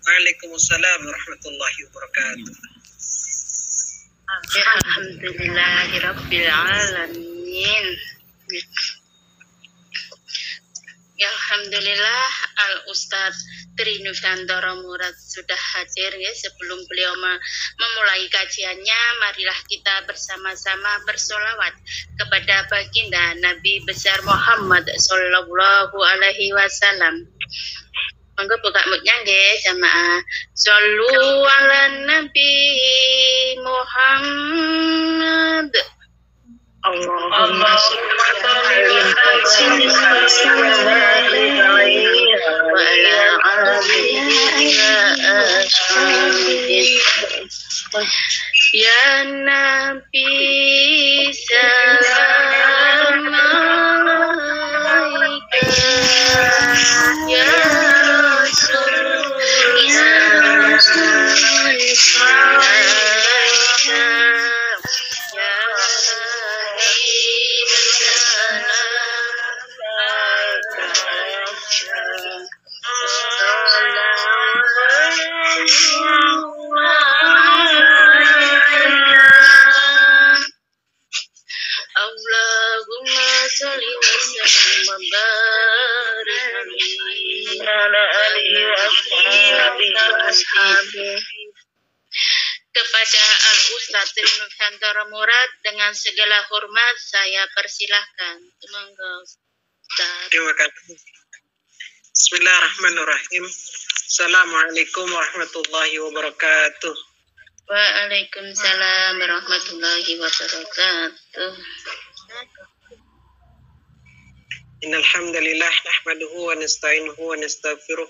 Waalaikumsalam warahmatullahi wabarakatuh. Alhamdulillahirabbil alamin. Ya, alhamdulillah Al Ustadz Tri Nusantara Murad sudah hadir ya. Sebelum beliau memulai kajiannya, marilah kita bersama-sama bersolawat kepada baginda Nabi besar Muhammad sallallahu alaihi wasallam. Monggo buka mutnya nggih jamaah. Shallu ala Nabi Muhammad. Allahumma shalli wa sallim wa ala alihi wa ashabihi. Ya Nabi salam alaika, ya Allahumma sholli wa sallim wa barik ala alihi wa ashabihi. Kepada Al Ustadz Tri Nusantara Murad dengan segala hormat saya persilahkan. Monggo Ustadz. Terima kasih. Bismillahirrahmanirrahim. Assalamualaikum warahmatullahi wabarakatuh. Waalaikumsalam warahmatullahi wabarakatuh. Innal hamdalillah nahmaduhu wa nasta'inuhu wa nastaghfiruh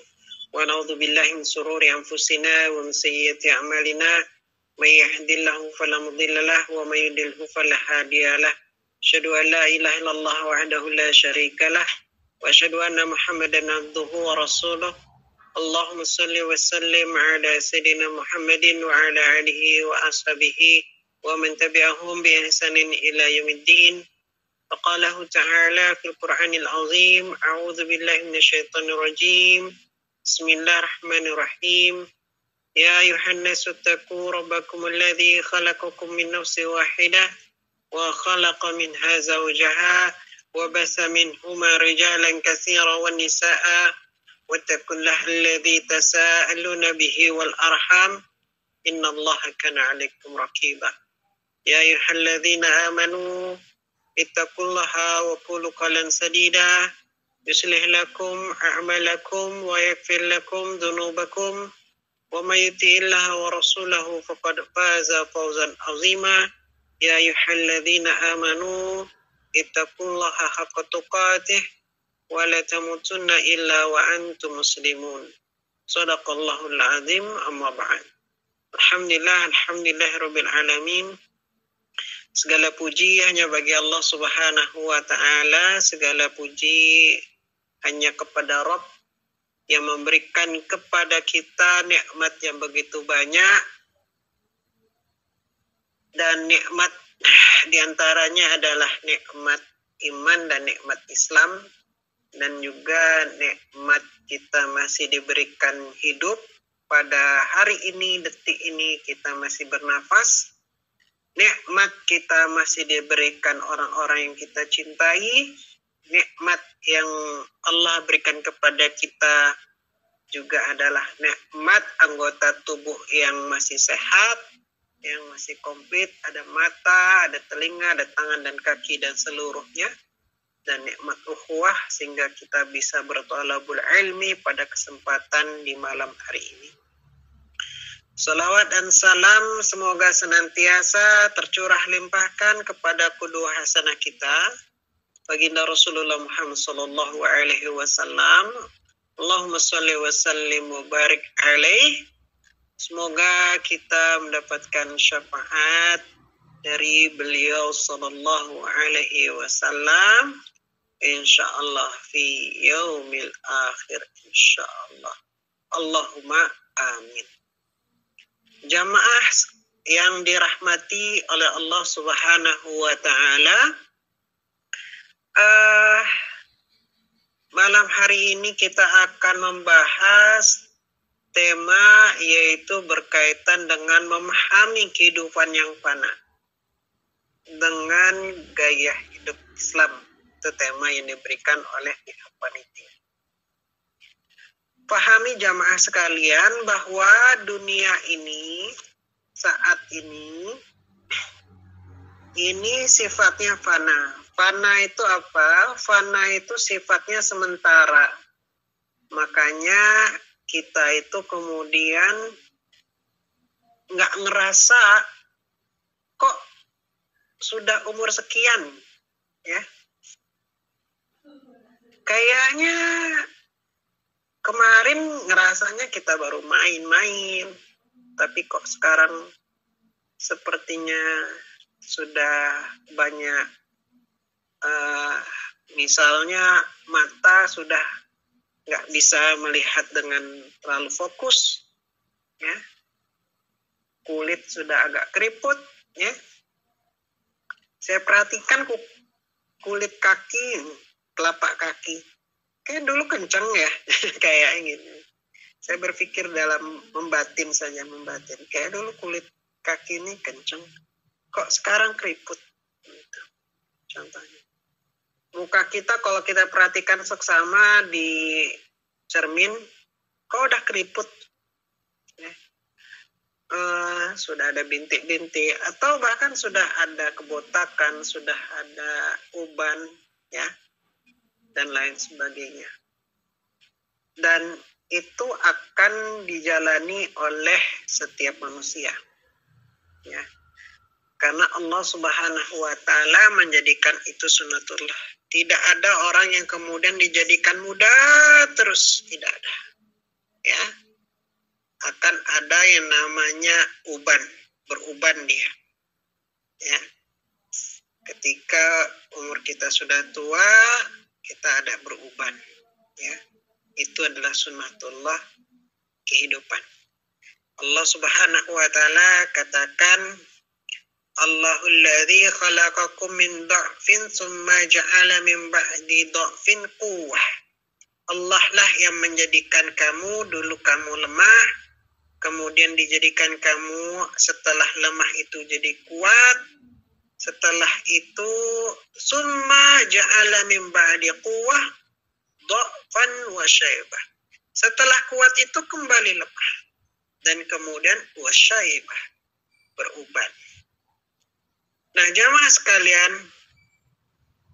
wa na'udzu billahi min shururi anfusina wa min sayyiati a'malina. May yahdihillahu fala mudilla lahu wa may yudlilhu fala hadiya lahu. Asyhadu an la ilaha illallah wahdahu la syarika lah wa asyhadu anna Muhammadan abduhu wa rasuluh. Allahumma shalli wa sallim ala sayyidina Muhammadin wa ala alihi wa ashabihi wa man tabi'ahum bi ihsanin ila yaumiddin. Faqalahu ta'ala fil Qur'anil azim. A'udzu billahi minasyaitonir rajim. Bismillahirrahmanirrahim. Ya ayuhan nasu taqu rabbakumul ladzi khalaqakum min nafsin wahidah wa khalaqa minha zawjaha wa basa minhuma rijalan katsiran wan nisaa wattaqullaha alladzi tasaaluna bihi wal arham innallaha kana 'alaikum raqiba. Ya ayyuhalladzina amanu ittaqullaha wa qulu qawlan sadida yuslih lakum a'malakum wa yaghfir lakum dhunubakum wa may yuti'illaha wa rasulahu faqad faza fawzan 'azima. Ya ayyuhalladzina amanu ittaqullaha haqqa tuqatih wa la tamutunna illa wa antum muslimun. Shadaqallahul azim. Amma ba'd. Alhamdulillahirabbil alamin. Segala puji hanya bagi Allah Subhanahu wa ta'ala. Segala puji hanya kepada Rabb yang memberikan kepada kita nikmat yang begitu banyak. Dan nikmat diantaranya adalah nikmat iman dan nikmat Islam. Dan juga nikmat kita masih diberikan hidup. Pada hari ini, detik ini kita masih bernafas. Nikmat kita masih diberikan orang-orang yang kita cintai. Nikmat yang Allah berikan kepada kita juga adalah nikmat anggota tubuh yang masih sehat, yang masih komplit, ada mata, ada telinga, ada tangan dan kaki dan seluruhnya. Dan nikmat ukhuwah sehingga kita bisa berthalabul ilmi pada kesempatan di malam hari ini. Salawat dan salam semoga senantiasa tercurah limpahkan kepada qudwah hasanah kita, baginda Rasulullah Muhammad sallallahu alaihi wasallam. Allahumma shalli wa sallim wa barik alaih. Semoga kita mendapatkan syafaat dari beliau sallallahu alaihi wasallam insyaallah fi yaumil akhir insyaallah. Allahumma amin. Jamaah yang dirahmati oleh Allah Subhanahu wa taala, malam hari ini kita akan membahas tema yaitu berkaitan dengan memahami kehidupan yang fana dengan gaya hidup Islam. Itu tema yang diberikan oleh pihak panitia. Pahami jamaah sekalian bahwa dunia ini saat ini sifatnya fana. Fana itu apa? Fana itu sifatnya sementara. Makanya kita itu kemudian nggak ngerasa kok sudah umur sekian, ya. Kayaknya kemarin ngerasanya kita baru main-main, tapi kok sekarang sepertinya sudah banyak, misalnya mata sudah nggak bisa melihat dengan terlalu fokus, ya. Kulit sudah agak keriput, ya. Saya perhatikan kulit kaki, telapak kaki, kayak dulu kencang ya, kayak gitu. Saya berpikir dalam membatin, kayak dulu kulit kaki ini kencang, kok sekarang keriput, gitu. Contohnya. Muka kita kalau kita perhatikan seksama di cermin, kok udah keriput, ya. Sudah ada bintik-bintik, atau bahkan sudah ada kebotakan, sudah ada uban, ya, dan lain sebagainya. Dan itu akan dijalani oleh setiap manusia, ya. Karena Allah Subhanahu wa taala menjadikan itu sunatullah. Tidak ada orang yang kemudian dijadikan muda terus, tidak ada. Ya. Akan ada yang namanya uban, beruban dia. Ya. Ketika umur kita sudah tua, kita ada beruban, ya. Itu adalah sunnatullah kehidupan. Allah Subhanahu wa taala katakan, Allahul ladzi khalaqakum min dha'fin tsumma ja'ala min ba'di dha'fin quwwah. Allah lah yang menjadikan kamu, dulu kamu lemah, kemudian dijadikan kamu setelah lemah itu jadi kuat, setelah itu tsumma ja'ala min ba'di quwwah dha'fan wa syaibah. Setelah kuat itu kembali lemah, dan kemudian wa syaibah, beruban. Nah, jamaah sekalian,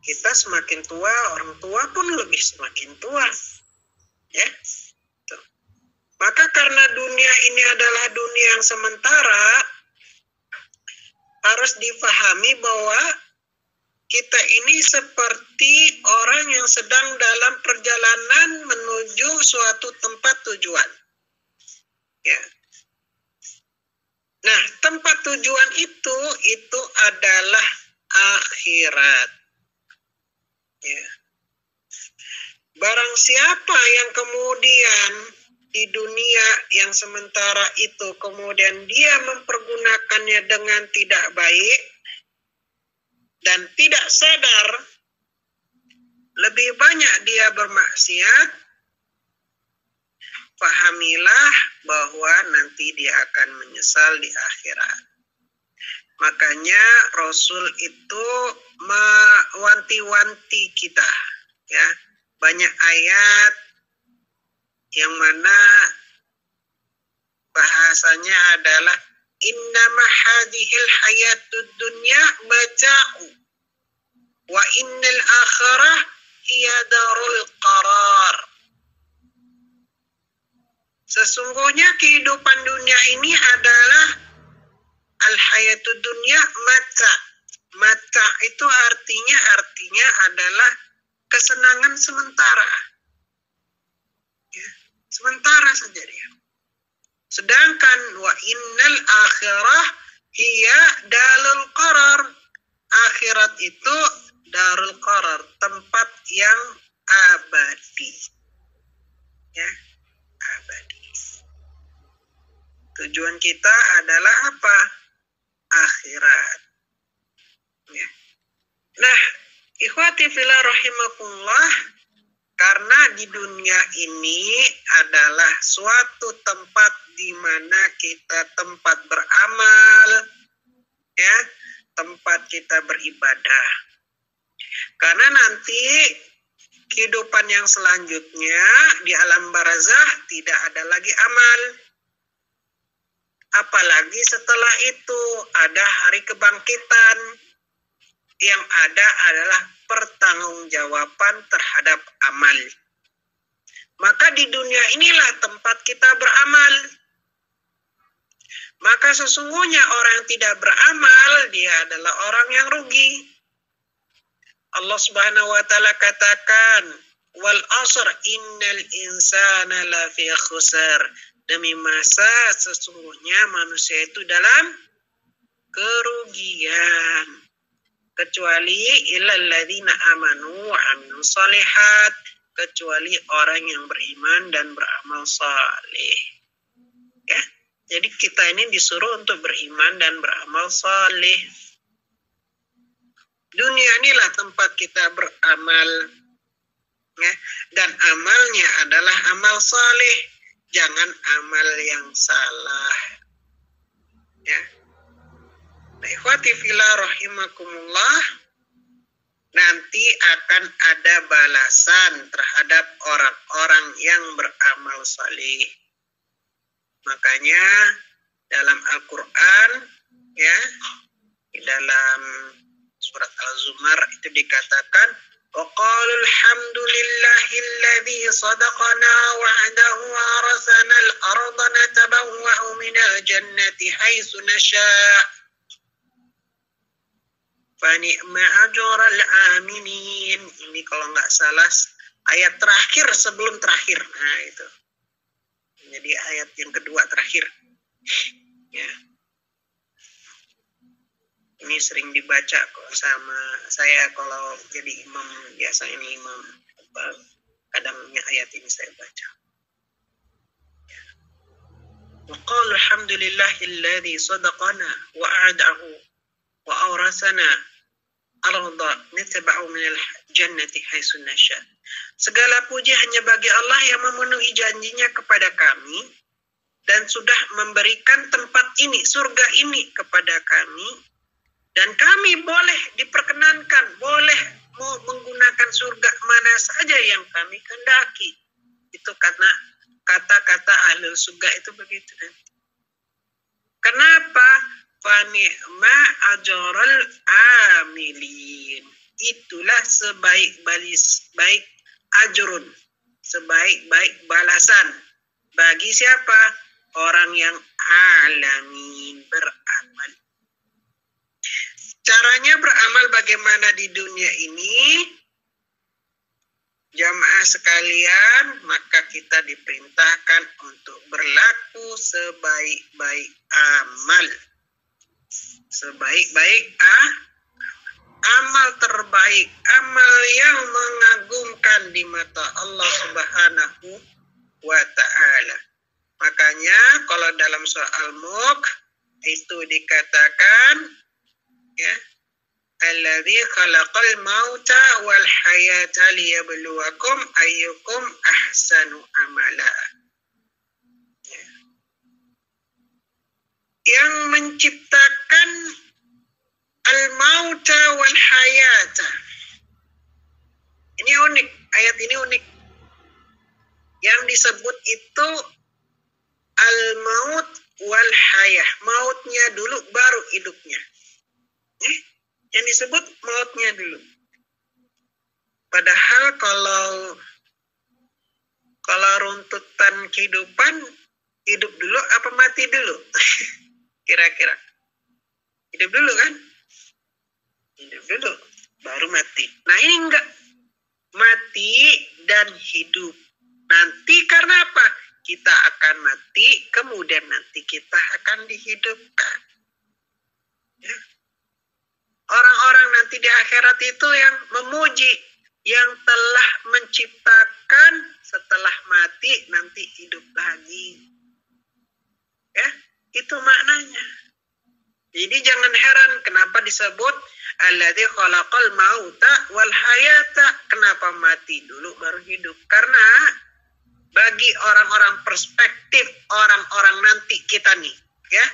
kita semakin tua, orang tua pun lebih semakin tua, ya. Tuh. Maka karena dunia ini adalah dunia yang sementara, harus difahami bahwa kita ini seperti orang yang sedang dalam perjalanan menuju suatu tempat tujuan, ya. Nah, tempat tujuan itu adalah akhirat. Ya. Barang siapa yang kemudian di dunia yang sementara itu kemudian dia mempergunakannya dengan tidak baik dan tidak sadar, lebih banyak dia bermaksiat, pahamilah bahwa nanti dia akan menyesal di akhirat. Makanya Rasul itu mewanti-wanti kita, ya. Banyak ayat yang mana bahasanya adalah innama hadhil hayatud dunya mata'u wa innal akhirah hiya darul qarar. Sesungguhnya kehidupan dunia ini adalah al-hayatud dunya mata. Mata itu artinya adalah kesenangan sementara. Ya, sementara saja dia. Sedangkan wa innal akhirah hiya dalul qarar. Akhirat itu darul qarar, tempat yang abadi. Ya, abadi. Tujuan kita adalah apa? Akhirat. Ya. Nah, ikhwati fillah rahimakumullah, karena di dunia ini adalah suatu tempat di mana kita tempat beramal, ya, tempat kita beribadah. Karena nanti kehidupan yang selanjutnya di alam barzakh tidak ada lagi amal. Apalagi setelah itu ada hari kebangkitan. Yang ada adalah pertanggungjawaban terhadap amal. Maka di dunia inilah tempat kita beramal. Maka sesungguhnya orang yang tidak beramal, dia adalah orang yang rugi. Allah Subhanahu wa taala katakan, wal asr innal insana lafi khusar. Demi masa sesungguhnya manusia itu dalam kerugian. Kecuali illal ladzina amanu wa amilus shalihat, kecuali orang yang beriman dan beramal saleh. Ya. Jadi kita ini disuruh untuk beriman dan beramal saleh. Dunia inilah tempat kita beramal, ya, dan amalnya adalah amal saleh, jangan amal yang salah. Ya. Nah, ikhwati fillah rahimakumullah, nanti akan ada balasan terhadap orang-orang yang beramal saleh. Makanya dalam Al-Qur'an, ya, di dalam surat Al-Zumar itu dikatakan, wa qalu alhamdulillahilladzi sadaqana wa'dahu wa arasana al-ardha natabawwa'u minal jannati haitsu nasha' fa ni'ma ajral aminin. Ini kalau nggak salah ayat terakhir sebelum terakhir. Nah, itu. Jadi ayat yang kedua terakhir. Ya. Ini sering dibaca kok sama saya kalau jadi imam, biasa ini imam, kadangnya ayat ini saya baca. Wa qala alhamdulillahilladzi sadaqana wa a'adahu wa awrasana al-ardha natba'u minal jannati haitsu nasha. Segala puji hanya bagi Allah yang memenuhi janjinya kepada kami dan sudah memberikan tempat ini, surga ini kepada kami. Dan kami boleh diperkenankan, boleh mau menggunakan surga mana saja yang kami kehendaki. Itu karena kata-kata ahlul surga itu begitu. Kenapa? Fani'ma ajral amilin. Itulah sebaik-baik ajrun, sebaik-baik balasan. Bagi siapa? Orang yang alamin, beramal. Caranya beramal bagaimana di dunia ini? Jamaah sekalian, maka kita diperintahkan untuk berlaku sebaik-baik amal. Sebaik-baik amal terbaik, amal yang mengagumkan di mata Allah Subhanahu wa ta'ala. Makanya kalau dalam surah Al-Mulk itu dikatakan, ya, alladzi khalaqal mauta wal hayata liyabluwakum ayyukum ahsanu amala. Ya. Yang menciptakan al-mauta wal hayata. Ini unik, ayat ini unik. Yang disebut itu al-maut wal hayah. Mautnya dulu baru hidupnya. Yang disebut mautnya dulu. Padahal kalau runtutan kehidupan, hidup dulu apa mati dulu? Kira-kira. Hidup dulu kan? Hidup dulu, baru mati. Nah ini enggak. Mati dan hidup. Nanti karena apa? Kita akan mati, kemudian nanti kita akan dihidupkan. Ya. orang-orang nanti di akhirat itu yang memuji, yang telah menciptakan setelah mati nanti hidup lagi. Ya, itu maknanya. Jadi jangan heran kenapa disebut alladzi khalaqal mauta wal hayata. Kenapa mati dulu baru hidup? Karena bagi orang-orang perspektif orang-orang nanti kita nih, ya,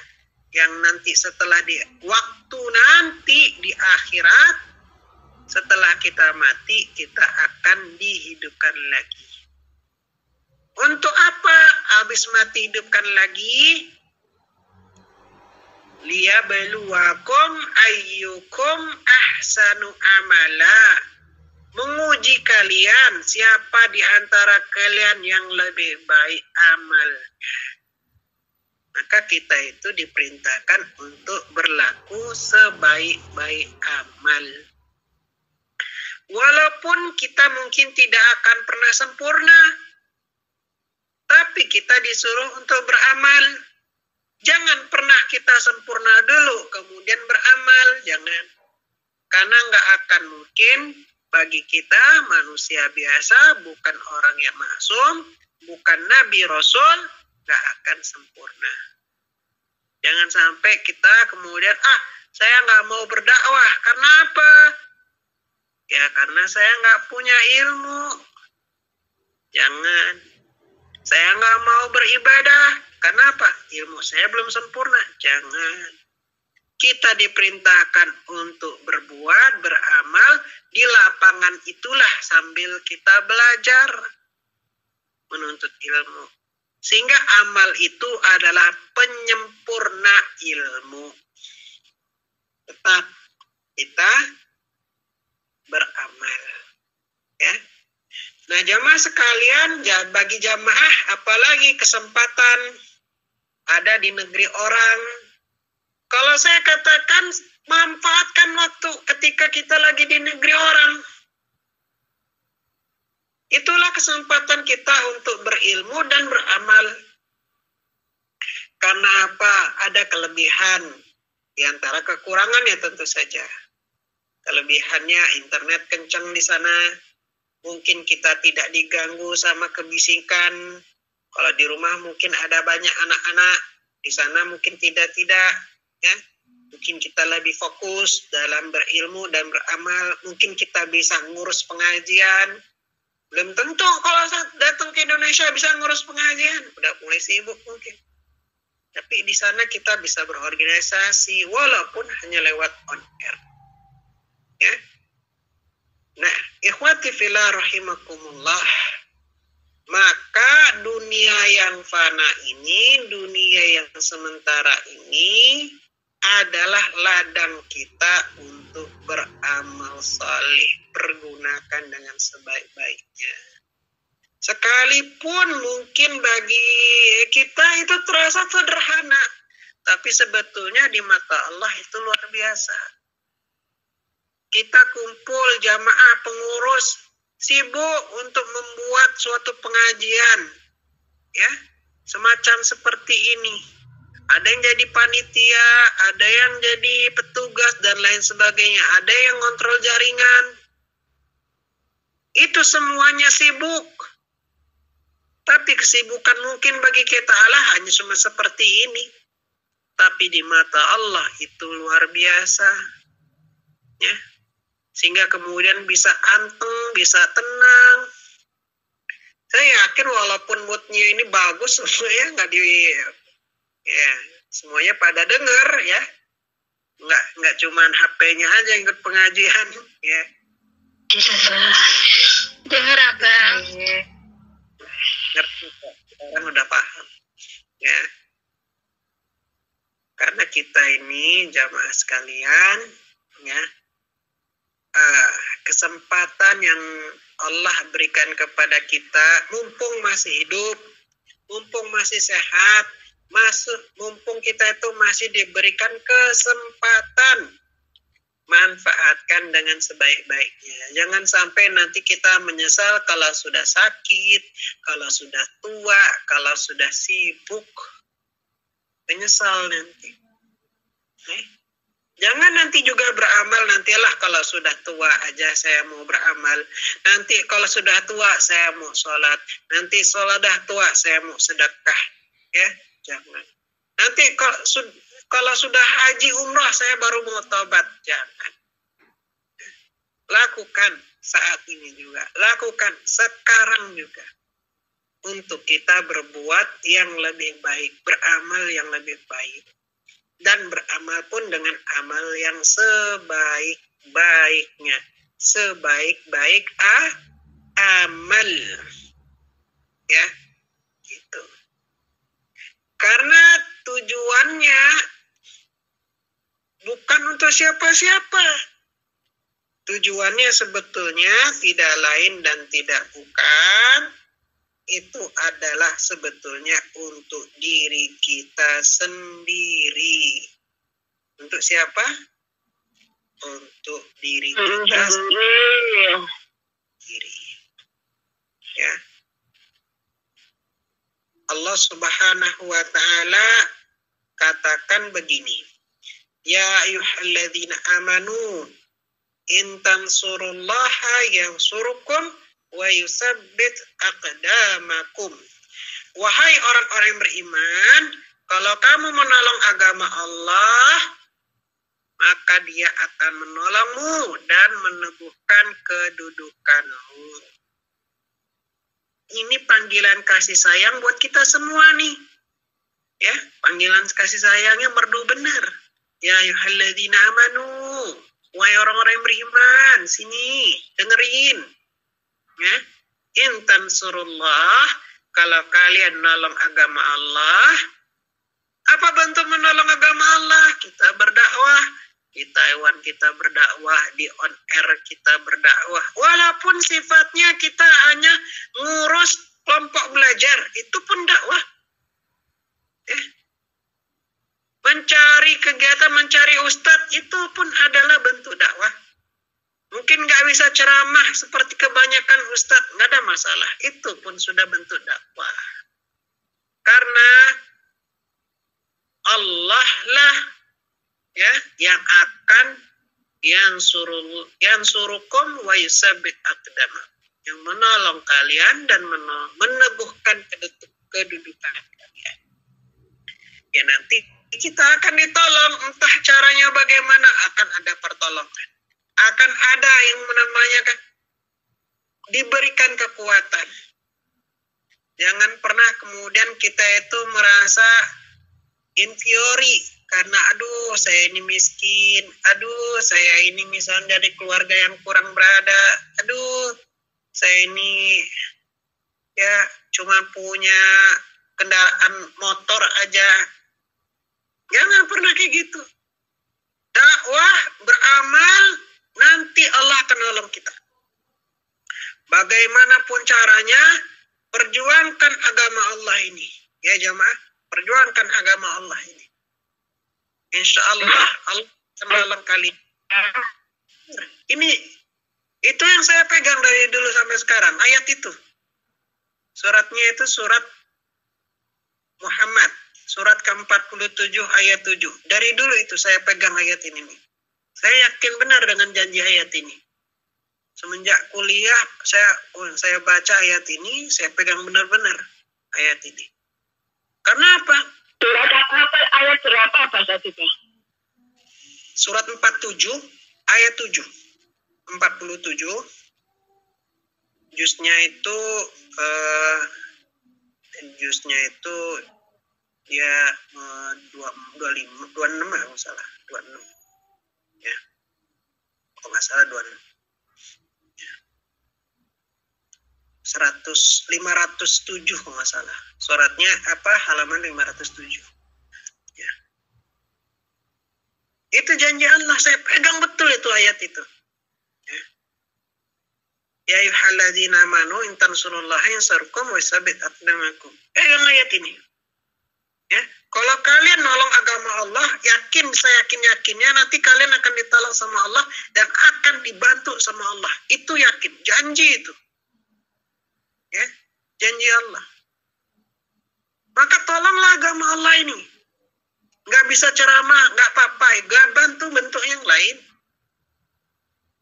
yang nanti setelah di waktu nanti di akhirat, setelah kita mati kita akan dihidupkan lagi. Untuk apa habis mati hidupkan lagi? Liyabluwakum ayyukum ahsanu amala. Menguji kalian siapa di antara kalian yang lebih baik amal. Maka kita itu diperintahkan untuk berlaku sebaik-baik amal. Walaupun kita mungkin tidak akan pernah sempurna, tapi kita disuruh untuk beramal. Jangan pernah kita sempurna dulu, kemudian beramal. Jangan. Karena nggak akan mungkin bagi kita manusia biasa, bukan orang yang maksum, bukan Nabi Rasul, nggak akan sempurna. Jangan sampai kita kemudian, saya nggak mau berdakwah. Karena apa? Ya karena saya nggak punya ilmu. Jangan. Saya nggak mau beribadah. Kenapa? Ilmu saya belum sempurna. Jangan. Kita diperintahkan untuk berbuat, beramal di lapangan itulah sambil kita belajar menuntut ilmu. Sehingga amal itu adalah penyempurna ilmu. Tetap kita beramal. Ya. Nah, jamaah sekalian, bagi jamaah apalagi kesempatan ada di negeri orang. Kalau saya katakan manfaatkan waktu ketika kita lagi di negeri orang. Itulah kesempatan kita untuk berilmu dan beramal. Karena apa? Ada kelebihan. Di antara kekurangannya tentu saja. Kelebihannya internet kencang di sana. Mungkin kita tidak diganggu sama kebisikan. Kalau di rumah mungkin ada banyak anak-anak. Di sana mungkin tidak. Ya. Mungkin kita lebih fokus dalam berilmu dan beramal. Mungkin kita bisa ngurus pengajian. Belum tentu kalau datang ke Indonesia bisa ngurus pengajian. Udah mulai sibuk mungkin. Tapi di sana kita bisa berorganisasi walaupun hanya lewat on air. Ya. Nah, ikhwati fillah rahimakumullah. Maka dunia yang fana ini, dunia yang sementara ini adalah ladang kita untuk beramal saleh, pergunakan dengan sebaik-baiknya. Sekalipun mungkin bagi kita itu terasa sederhana, tapi sebetulnya di mata Allah itu luar biasa. Kita kumpul jamaah pengurus sibuk untuk membuat suatu pengajian, ya, semacam seperti ini. Ada yang jadi panitia, ada yang jadi petugas dan lain sebagainya, ada yang kontrol jaringan. Itu semuanya sibuk. Tapi kesibukan mungkin bagi kita Allah hanya cuma seperti ini. Tapi di mata Allah itu luar biasa. Ya. Sehingga kemudian bisa anteng, bisa tenang. Saya yakin walaupun moodnya ini bagus, semuanya semuanya pada dengar ya. Nggak cuman HP-nya aja yang ikut pengajian ya. Dengar Abang. Ngerti kok, orang udah paham ya. Karena kita ini jamaah sekalian ya, kesempatan yang Allah berikan kepada kita, mumpung masih hidup, mumpung masih sehat, mumpung kita itu masih diberikan kesempatan, manfaatkan dengan sebaik-baiknya. Jangan sampai nanti kita menyesal kalau sudah sakit, kalau sudah tua, kalau sudah sibuk. Menyesal nanti. Jangan nanti juga beramal, nantilah kalau sudah tua aja saya mau beramal. Nanti kalau sudah tua saya mau sholat. Nanti dah tua saya mau sedekah. Ya, jangan. Nanti kalau sudah haji umrah saya baru mau tobat. Jangan. Lakukan saat ini juga. Lakukan sekarang juga. Untuk kita berbuat yang lebih baik. Beramal yang lebih baik. Dan beramal pun dengan amal yang sebaik-baiknya. Sebaik-baik amal. Ya, gitu. Karena tujuannya bukan untuk siapa-siapa. Tujuannya sebetulnya tidak lain dan tidak bukan. Itu adalah sebetulnya untuk diri kita sendiri. Untuk siapa? Untuk diri kita sendiri. Ya. Allah Subhanahu wa ta'ala katakan begini. Ya ayyuhalladzina amanu in tansurullaha yansurukum wa yusabbit aqdamakum. Wahai orang-orang yang beriman, kalau kamu menolong agama Allah, maka Dia akan menolongmu dan meneguhkan kedudukanmu. Ini panggilan kasih sayang buat kita semua nih. Ya, panggilan kasih sayangnya merdu benar. Ya ayyuhalladzina amanu. Wahai orang-orang yang beriman, sini dengerin. Ya, in tansurullah, kalau kalian menolong agama Allah, apa bentuk menolong agama Allah? Kita berdakwah, di Taiwan kita berdakwah, di on air kita berdakwah. Walaupun sifatnya kita hanya ngurus kelompok belajar, itu pun dakwah. Mencari kegiatan, mencari ustadz, itu pun adalah bentuk dakwah. Mungkin nggak bisa ceramah seperti kebanyakan ustadz, nggak ada masalah. Itu pun sudah bentuk dakwah. Karena Allah lah ya yang akan yansurukum wa yusabbit aqdamakum, yang menolong kalian dan meneguhkan kedudukan kalian. Ya nanti kita akan ditolong, entah caranya bagaimana, akan ada pertolongan. Akan ada yang namanya kan diberikan kekuatan. Jangan pernah kemudian kita itu merasa inferiori karena aduh saya ini miskin, aduh saya ini misalnya dari keluarga yang kurang berada, aduh saya ini ya cuma punya kendaraan motor aja. Jangan pernah kayak gitu. Dakwah, beramal, nanti Allah akan nolong kita. Bagaimanapun caranya, perjuangkan agama Allah ini. Ya jamaah, perjuangkan agama Allah ini. Insya Allah, Allah akan nolong kalian. Ini, itu yang saya pegang dari dulu sampai sekarang. Ayat itu. Suratnya itu surat Muhammad. Surat ke-47 ayat 7. Dari dulu itu saya pegang ayat ini nih. Saya yakin benar dengan janji ayat ini. Semenjak kuliah saya baca ayat ini, saya pegang benar-benar ayat ini. Karena apa? Surat apa? Ayat berapa Pak itu? Surat 47 ayat 7. 47. Juznya itu ya 26 kalau salah, 26. Ya. Kalau nggak salah 26. Ya. 507 kalau nggak salah. Suratnya apa? Halaman 507. Ya. Itu janji Allah, saya pegang betul itu ayat itu. Ya ayyuhalladzina amanu in tansurullaha yansurkum wa yusabbit aqdamakum. Pegang ayat ini. Ya, kalau kalian nolong agama Allah, saya yakinnya nanti kalian akan ditolong sama Allah dan akan dibantu sama Allah. Itu yakin, janji itu. Ya, janji Allah. Maka tolonglah agama Allah ini. Nggak bisa ceramah, nggak apa-apa, nggak bantu bentuk yang lain.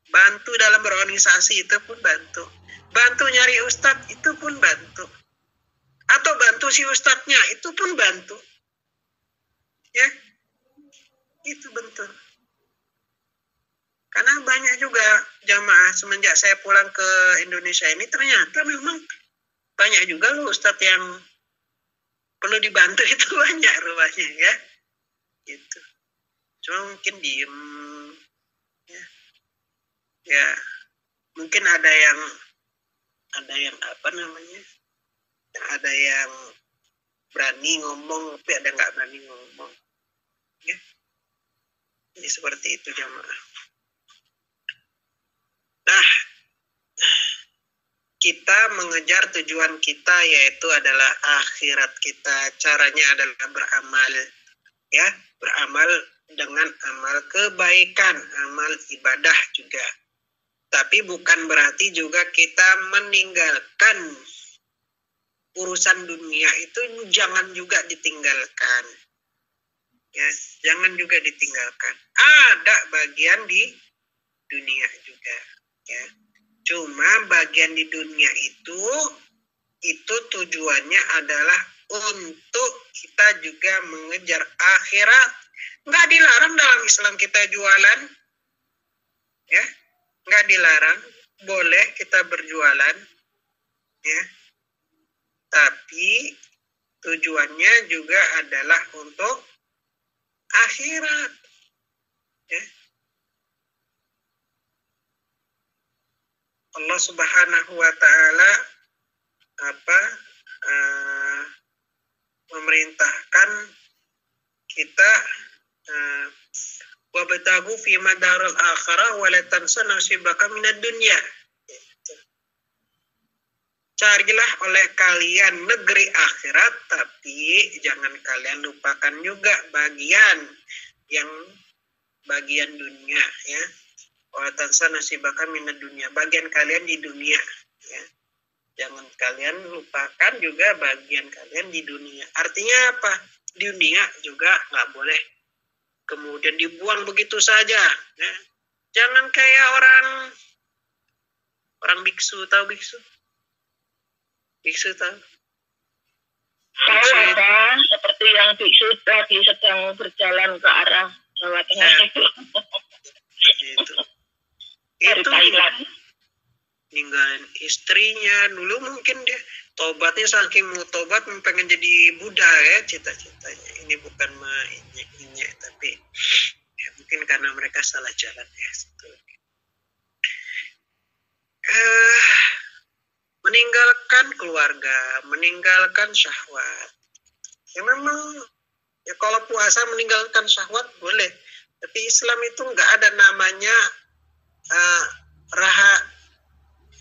Bantu dalam berorganisasi itu pun bantu. Bantu nyari ustadz itu pun bantu. Atau bantu si ustadznya itu pun bantu. Ya, itu bentuk. Karena banyak juga jamaah semenjak saya pulang ke Indonesia ini ternyata memang banyak juga loh ustadz yang perlu dibantu itu banyak rupanya ya. Gitu. Cuma mungkin diem ya. Ya, mungkin ada yang apa namanya? Ada yang berani ngomong, tapi ada nggak berani ngomong. Ya. Jadi seperti itu jamaah. Nah, kita mengejar tujuan kita yaitu adalah akhirat kita. Caranya adalah beramal, ya, beramal dengan amal kebaikan, amal ibadah juga. Tapi bukan berarti juga kita meninggalkan urusan dunia itu, jangan juga ditinggalkan. Ya, jangan juga ditinggalkan. Ada bagian di dunia juga, ya. Cuma bagian di dunia itu tujuannya adalah untuk kita juga mengejar akhirat. Nggak dilarang dalam Islam kita jualan, ya, nggak dilarang, boleh kita berjualan, ya. Tapi tujuannya juga adalah untuk akhirat, ya. Allah Subhanahu wa Ta'ala memerintahkan kita wabtagu fi madarul akhirah wa la tansa nasibaka minad dunya. Carilah oleh kalian negeri akhirat, tapi jangan kalian lupakan juga bagian dunia, ya. Wa tansa nasibaka minad dunya, bagian kalian di dunia, ya. Jangan kalian lupakan juga bagian kalian di dunia. Artinya apa? Dunia juga nggak boleh kemudian dibuang begitu saja, ya. Jangan kayak orang biksu, tahu biksu? Biksu tahu? Tahu ada, seperti yang biksu lagi sedang berjalan ke arah Jawa Tengah itu. Itu ninggalin istrinya dulu, mungkin dia tobatnya saking mau tobat pengen jadi Buddha, ya, cita-citanya. Ini bukan injek-injek, tapi ya, mungkin karena mereka salah jalan, ya. Meninggalkan keluarga, meninggalkan syahwat. Ya memang, ya kalau puasa meninggalkan syahwat boleh, tapi Islam itu nggak ada namanya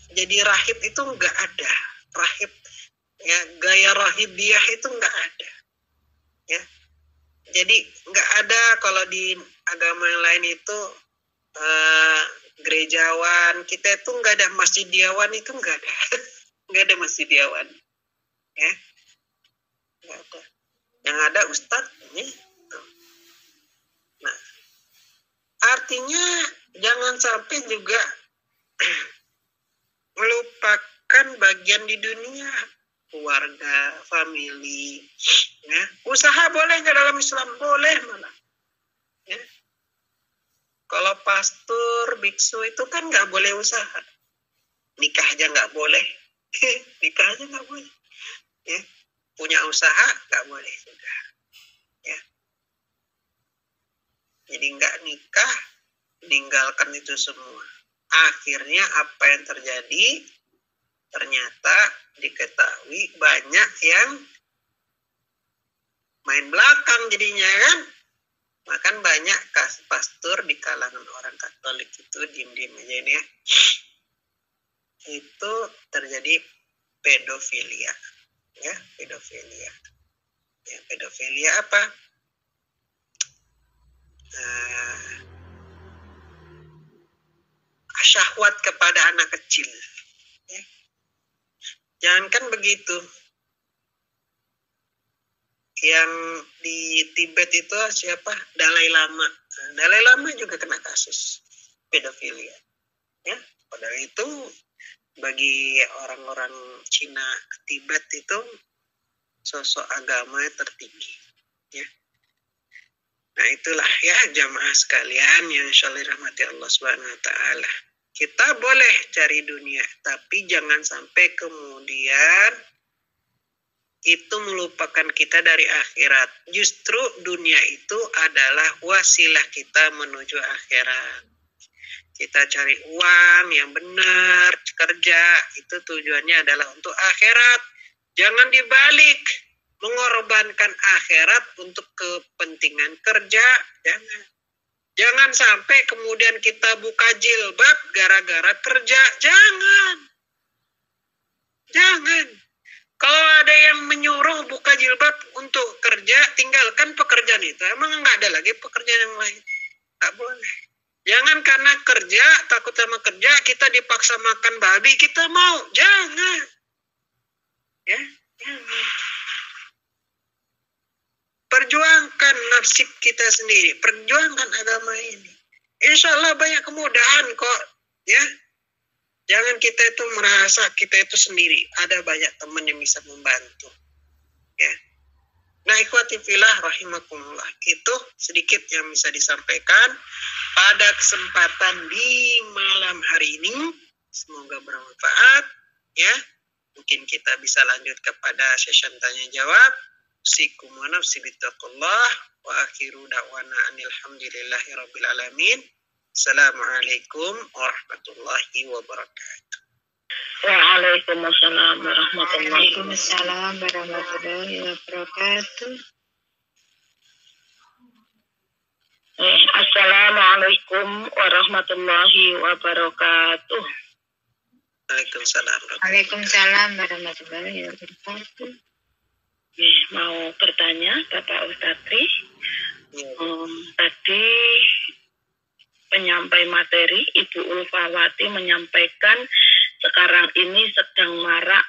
jadi rahib itu nggak ada. Rahib, ya, gaya rahibiyah itu nggak ada, ya. Jadi nggak ada kalau di agama yang lain itu gerejawan, kita itu nggak ada masjidiawan, itu nggak ada. Nggak ada masjidiawan, ya, nggak ada. Yang ada ustadz ini. Nah, artinya jangan sampai juga melupakan bagian di dunia, keluarga, family, ya. Usaha boleh nggak dalam Islam? Boleh malah, ya. Kalau pastor, biksu itu kan nggak boleh usaha, nikah aja nggak boleh, nikah aja nggak boleh, ya. Punya usaha nggak boleh juga, ya. Jadi nggak nikah, meninggalkan itu semua. Akhirnya apa yang terjadi? Ternyata diketahui banyak yang main belakang jadinya, kan? Makan banyak pastor di kalangan orang Katolik itu diem-diem aja ini, ya. Itu terjadi pedofilia, ya, pedofilia. Ya, pedofilia apa? Syahwat kepada anak kecil, ya. Jangankan begitu, yang di Tibet itu siapa? Dalai Lama. Nah, Dalai Lama juga kena kasus pedofilia. Ya, padahal itu bagi orang-orang Cina Tibet itu sosok agama tertinggi. Ya. Nah itulah ya jamaah sekalian yang insyaallah rahmati Allah Subhanahu Wa Taala. Kita boleh cari dunia, tapi jangan sampai kemudian itu melupakan kita dari akhirat. Justru dunia itu adalah wasilah kita menuju akhirat. Kita cari uang yang benar, kerja, itu tujuannya adalah untuk akhirat. Jangan dibalik, mengorbankan akhirat untuk kepentingan kerja, jangan. Jangan sampai kemudian kita buka jilbab gara-gara kerja, jangan. Jangan. Kalau ada yang menyuruh buka jilbab untuk kerja, tinggalkan pekerjaan itu. Emang nggak ada lagi pekerjaan yang lain? Tak boleh. Jangan karena kerja, takut sama kerja, kita dipaksa makan babi, kita mau. Jangan. Ya, jangan. Perjuangkan nafsi kita sendiri. Perjuangkan agama ini. Insya Allah banyak kemudahan kok. Ya. Jangan kita itu merasa kita itu sendiri. Ada banyak teman yang bisa membantu. Ya. Nah, ikhwati fillah rahimakumullah. Itu sedikit yang bisa disampaikan pada kesempatan di malam hari ini. Semoga bermanfaat. Ya. Mungkin kita bisa lanjut kepada session tanya jawab. Usikum wa nafsi bittaqullah wa akhiru da'wana alhamdulillahi rabbil alamin. Assalamualaikum warahmatullahi wabarakatuh. Waalaikumsalam warahmatullahi wabarakatuh. Assalamualaikum warahmatullahi wabarakatuh. Waalaikumsalam. Waalaikumsalam warahmatullahi wabarakatuh. Mau bertanya Bapak Ustadz, tadi penyampai materi Ibu Ulfawati menyampaikan sekarang ini sedang marak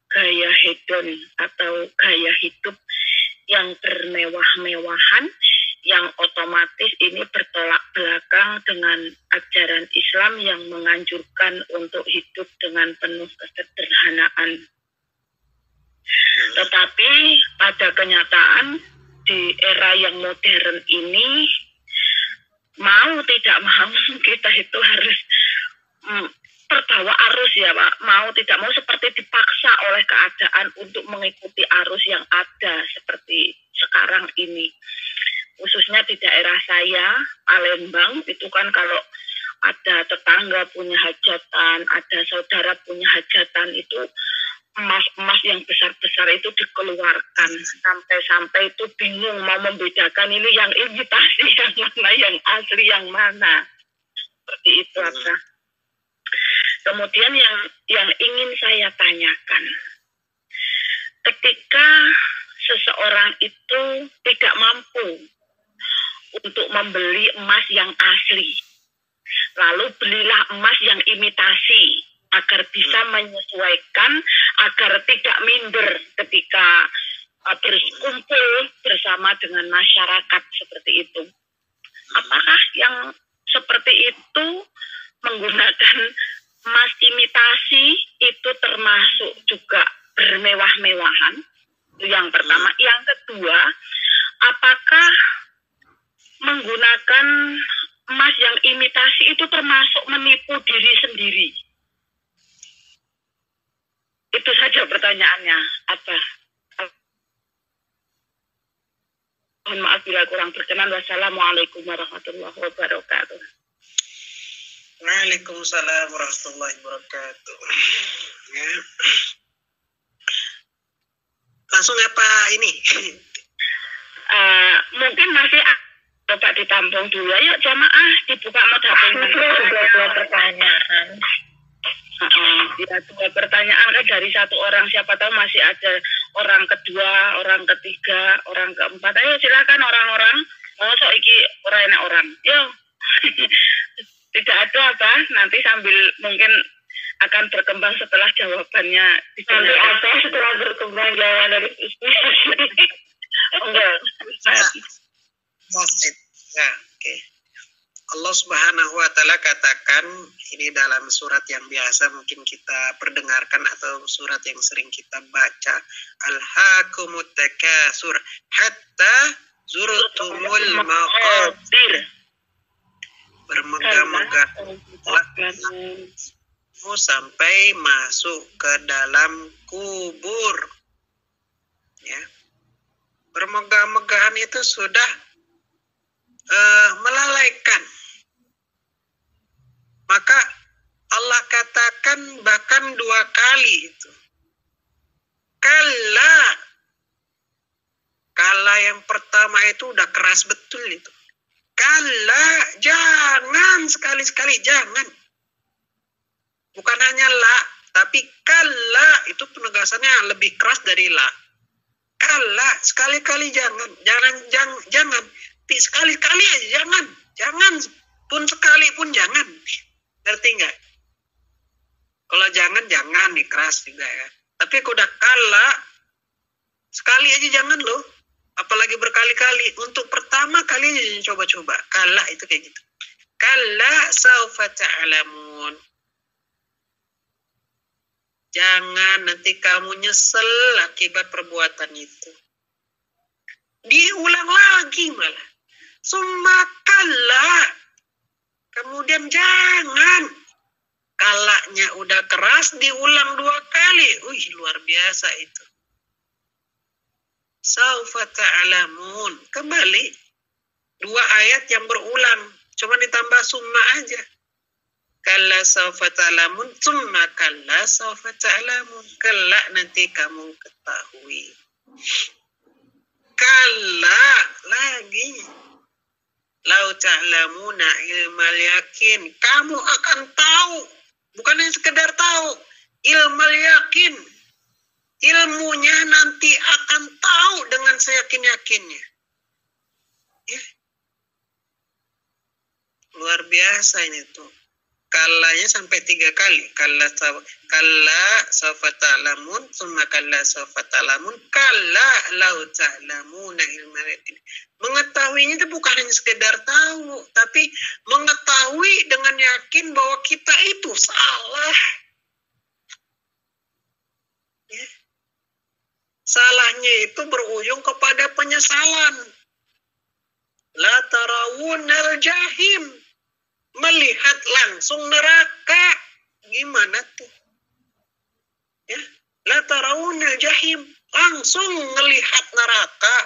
gaya hedon atau gaya hidup yang bermewah-mewahan, yang otomatis ini bertolak belakang dengan ajaran Islam yang menganjurkan untuk hidup dengan penuh kesederhanaan. Tetapi pada kenyataan di era yang modern ini, mau tidak mau kita itu harus terbawa arus ya Pak. Mau tidak mau seperti dipaksa oleh keadaan untuk mengikuti arus yang ada seperti sekarang ini. Khususnya di daerah saya, Palembang, itu kan kalau ada tetangga punya hajatan, ada saudara punya hajatan, itu emas-emas yang besar-besar itu dikeluarkan. Sampai-sampai itu bingung mau membedakan ini yang imitasi yang mana, yang asli yang mana. Seperti itu aja. Kemudian yang ingin saya tanyakan, ketika seseorang itu tidak mampu untuk membeli emas yang asli, lalu belilah emas yang imitasi, agar bisa menyesuaikan, agar tidak minder ketika berkumpul bersama dengan masyarakat seperti itu. Apakah yang seperti itu menggunakan emas imitasi itu termasuk juga bermewah-mewahan? Itu yang pertama. Yang kedua, apakah menggunakan emas yang imitasi itu termasuk menipu diri sendiri? Itu saja pertanyaannya. Apa? Mohon maaf bila kurang berkenan. Wassalamualaikum warahmatullahi wabarakatuh. Waalaikumsalam warahmatullahi wabarakatuh. Ya. Langsung apa ini? Mungkin masih coba ditampung dulu. Ayo jamaah dibuka moderatornya. Dua pertanyaan. Ya, dua pertanyaan kan dari satu orang, siapa tahu masih ada orang kedua, orang ketiga, orang keempat. Ayo silakan orang-orang. Mosok iki ora enak orang. Yo. Tidak ada apa, nanti sambil mungkin akan berkembang setelah jawabannya. Nanti ada setelah berkembang jawaban dari istri. Allah Subhanahu wa taala katakan, ini dalam surat yang biasa mungkin kita perdengarkan atau surat yang sering kita baca, Alhaakumut takasur hatta zurtumul maqabir. Bermegah-megah sampai masuk ke dalam kubur. Ya. Bermegah-megahan itu sudah melalaikan. Maka Allah katakan bahkan 2 kali itu. Kala yang pertama itu udah keras betul itu. Kala, jangan sekali-sekali, jangan. Bukan hanya la, tapi kala itu penegasannya lebih keras dari la. Kala, sekali-kali jangan. Jangan. Sekali-kali aja jangan pun sekali pun jangan. Ngerti nggak? Kalau jangan nih keras juga ya. Tapi kalau udah kala, sekali aja jangan loh. Apalagi berkali-kali. Untuk pertama kali coba-coba. Kala itu kayak gitu. Kala saufa ta'lamun. Jangan nanti kamu nyesel akibat perbuatan itu. Diulang lagi malah. Summa kalla. Kemudian jangan. Kalanya udah keras diulang 2 kali. Luar biasa itu. Saufa ta'lamun. Kembali. 2 ayat yang berulang. Cuma ditambah summa aja. Kalla saufa ta'lamun. Summa kalla saufa ta'lamun. Kelak nanti kamu ketahui. Kalla lagi. Lau ta'lamuna ilmal yakin. Kamu akan tahu. Bukan hanya sekedar tahu. Ilmal yakin. Ilmunya nanti akan tahu dengan seyakin-yakinnya. Ya. Luar biasa ini tuh. Kalanya sampai 3 kali. Kalla sawfa ta'lamun, summa kalla sawfa ta'lamun, kalla lau ta'lamuna ilmal yakin. Mengetahuinya itu bukan hanya sekedar tahu, tapi mengetahui dengan yakin bahwa kita itu salah. Ya. Salahnya itu berujung kepada penyesalan. La tarawunal jahim. Melihat langsung neraka. Gimana tuh? Ya, la tarawunal jahim. Langsung ngelihat neraka.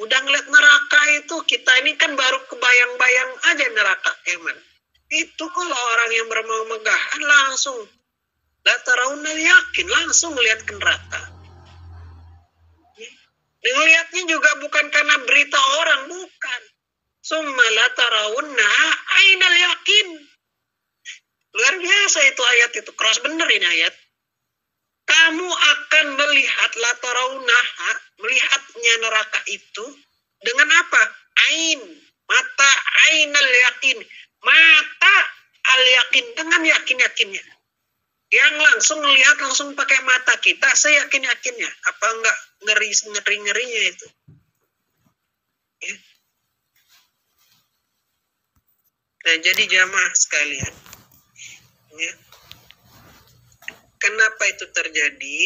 Udah ngeliat neraka itu, kita ini kan baru kebayang-bayang aja neraka. Eman. Itu kalau orang yang bermegahan langsung. La tarawunal yakin. Langsung ngelihat ke neraka. Ngelihatnya juga bukan karena berita orang, bukan. Summa la tarawunna ainal yakin. Luar biasa itu ayat itu. Keras bener ini ayat. Kamu akan melihat la tarawunna, melihatnya neraka itu dengan apa? Ain. Mata ainal yakin. Mata al yakin. Dengan yakin-yakinnya. Yang langsung melihat langsung pakai mata kita, seyakin-yakinnya. Apa enggak ngeri-ngerinya itu? Ya. Nah, jadi jamaah sekalian, ya, kenapa itu terjadi?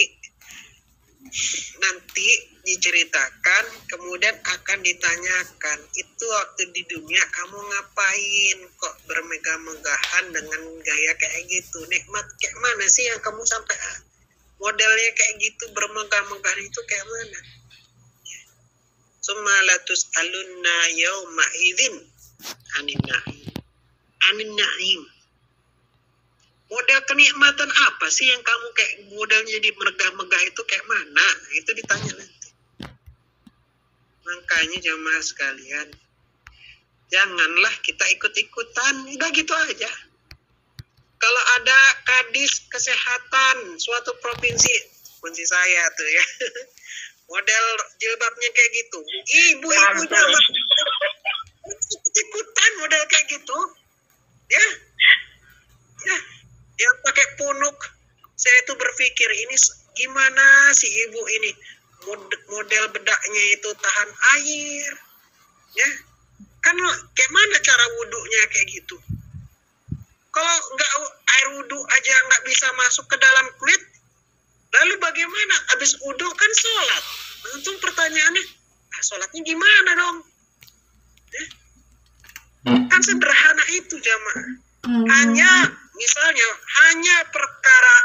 Nanti diceritakan, kemudian akan ditanyakan, itu waktu di dunia kamu ngapain kok bermegah-megahan dengan gaya kayak gitu? Nikmat kayak mana sih yang kamu sampai modelnya kayak gitu, bermegah-megahan itu kayak mana? Summa latus alunna yauma idzin anin na'im. Model kenikmatan apa sih yang kamu kayak modelnya jadi megah-megah itu kayak mana? Itu ditanya nanti. Makanya jamaah sekalian, janganlah kita ikut-ikutan, udah gitu aja. Kalau ada kadis kesehatan suatu provinsi saya tuh ya, model jilbabnya kayak gitu, ibu-ibu jilbab ikut-ikutan model kayak gitu, ya, yang pakai punuk. Saya itu berpikir ini gimana sih ibu ini model bedaknya itu tahan air, ya. Kan kayak mana cara wudhunya kayak gitu? Kalau nggak air wudhu aja nggak bisa masuk ke dalam kulit, lalu bagaimana? Habis wudhu kan sholat. Langsung pertanyaannya, sholatnya gimana dong? Kan sederhana itu jamaah. Hanya perkara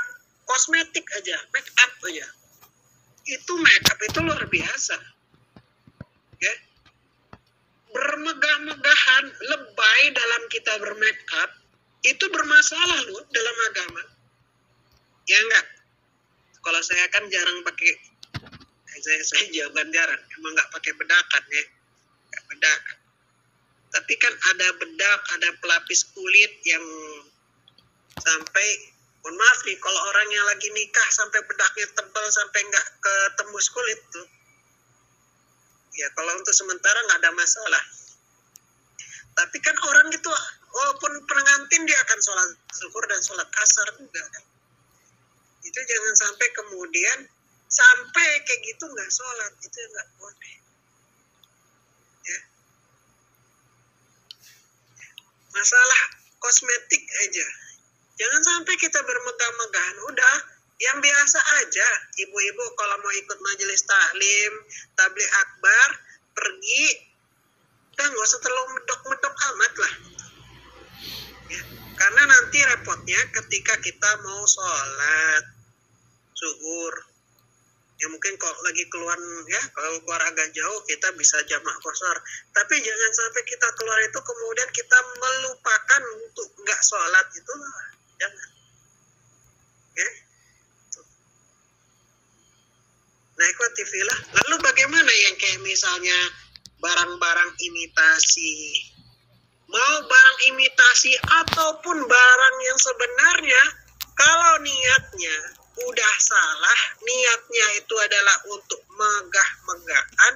kosmetik aja, make up aja. Itu make up itu luar biasa. Ya. Bermegah-megahan, lebay dalam kita bermake up, itu bermasalah loh dalam agama. Ya enggak? Kalau saya kan jarang pakai, saya jawaban jarang, emang nggak pakai bedakan ya, nggak bedakan. Tapi kan ada bedak, ada pelapis kulit yang sampai, mohon maaf nih, kalau orang yang lagi nikah sampai bedaknya tebal sampai nggak ketembus kulit tuh, ya kalau untuk sementara nggak ada masalah. Tapi kan orang gitu, walaupun pengantin dia akan sholat zuhur dan sholat asar juga kan. Itu jangan sampai kemudian sampai kayak gitu nggak sholat, itu nggak boleh. Ya. Masalah kosmetik aja, jangan sampai kita bermegah-megahan. Udah yang biasa aja. Ibu-ibu kalau mau ikut majelis taklim, tabligh akbar, pergi, udah nggak usah terlalu medok-medok amat lah. Ya. Karena nanti repotnya ketika kita mau sholat zuhur, ya mungkin kalau lagi keluar ya, kalau keluar agak jauh kita bisa jamak qasar. Tapi jangan sampai kita keluar itu kemudian kita melupakan untuk nggak sholat, itu jangan. Ya. Nah, ikhwati fillah. Lalu bagaimana yang kayak misalnya barang-barang imitasi? Mau barang imitasi ataupun barang yang sebenarnya, kalau niatnya udah salah, niatnya itu adalah untuk megah-megahan,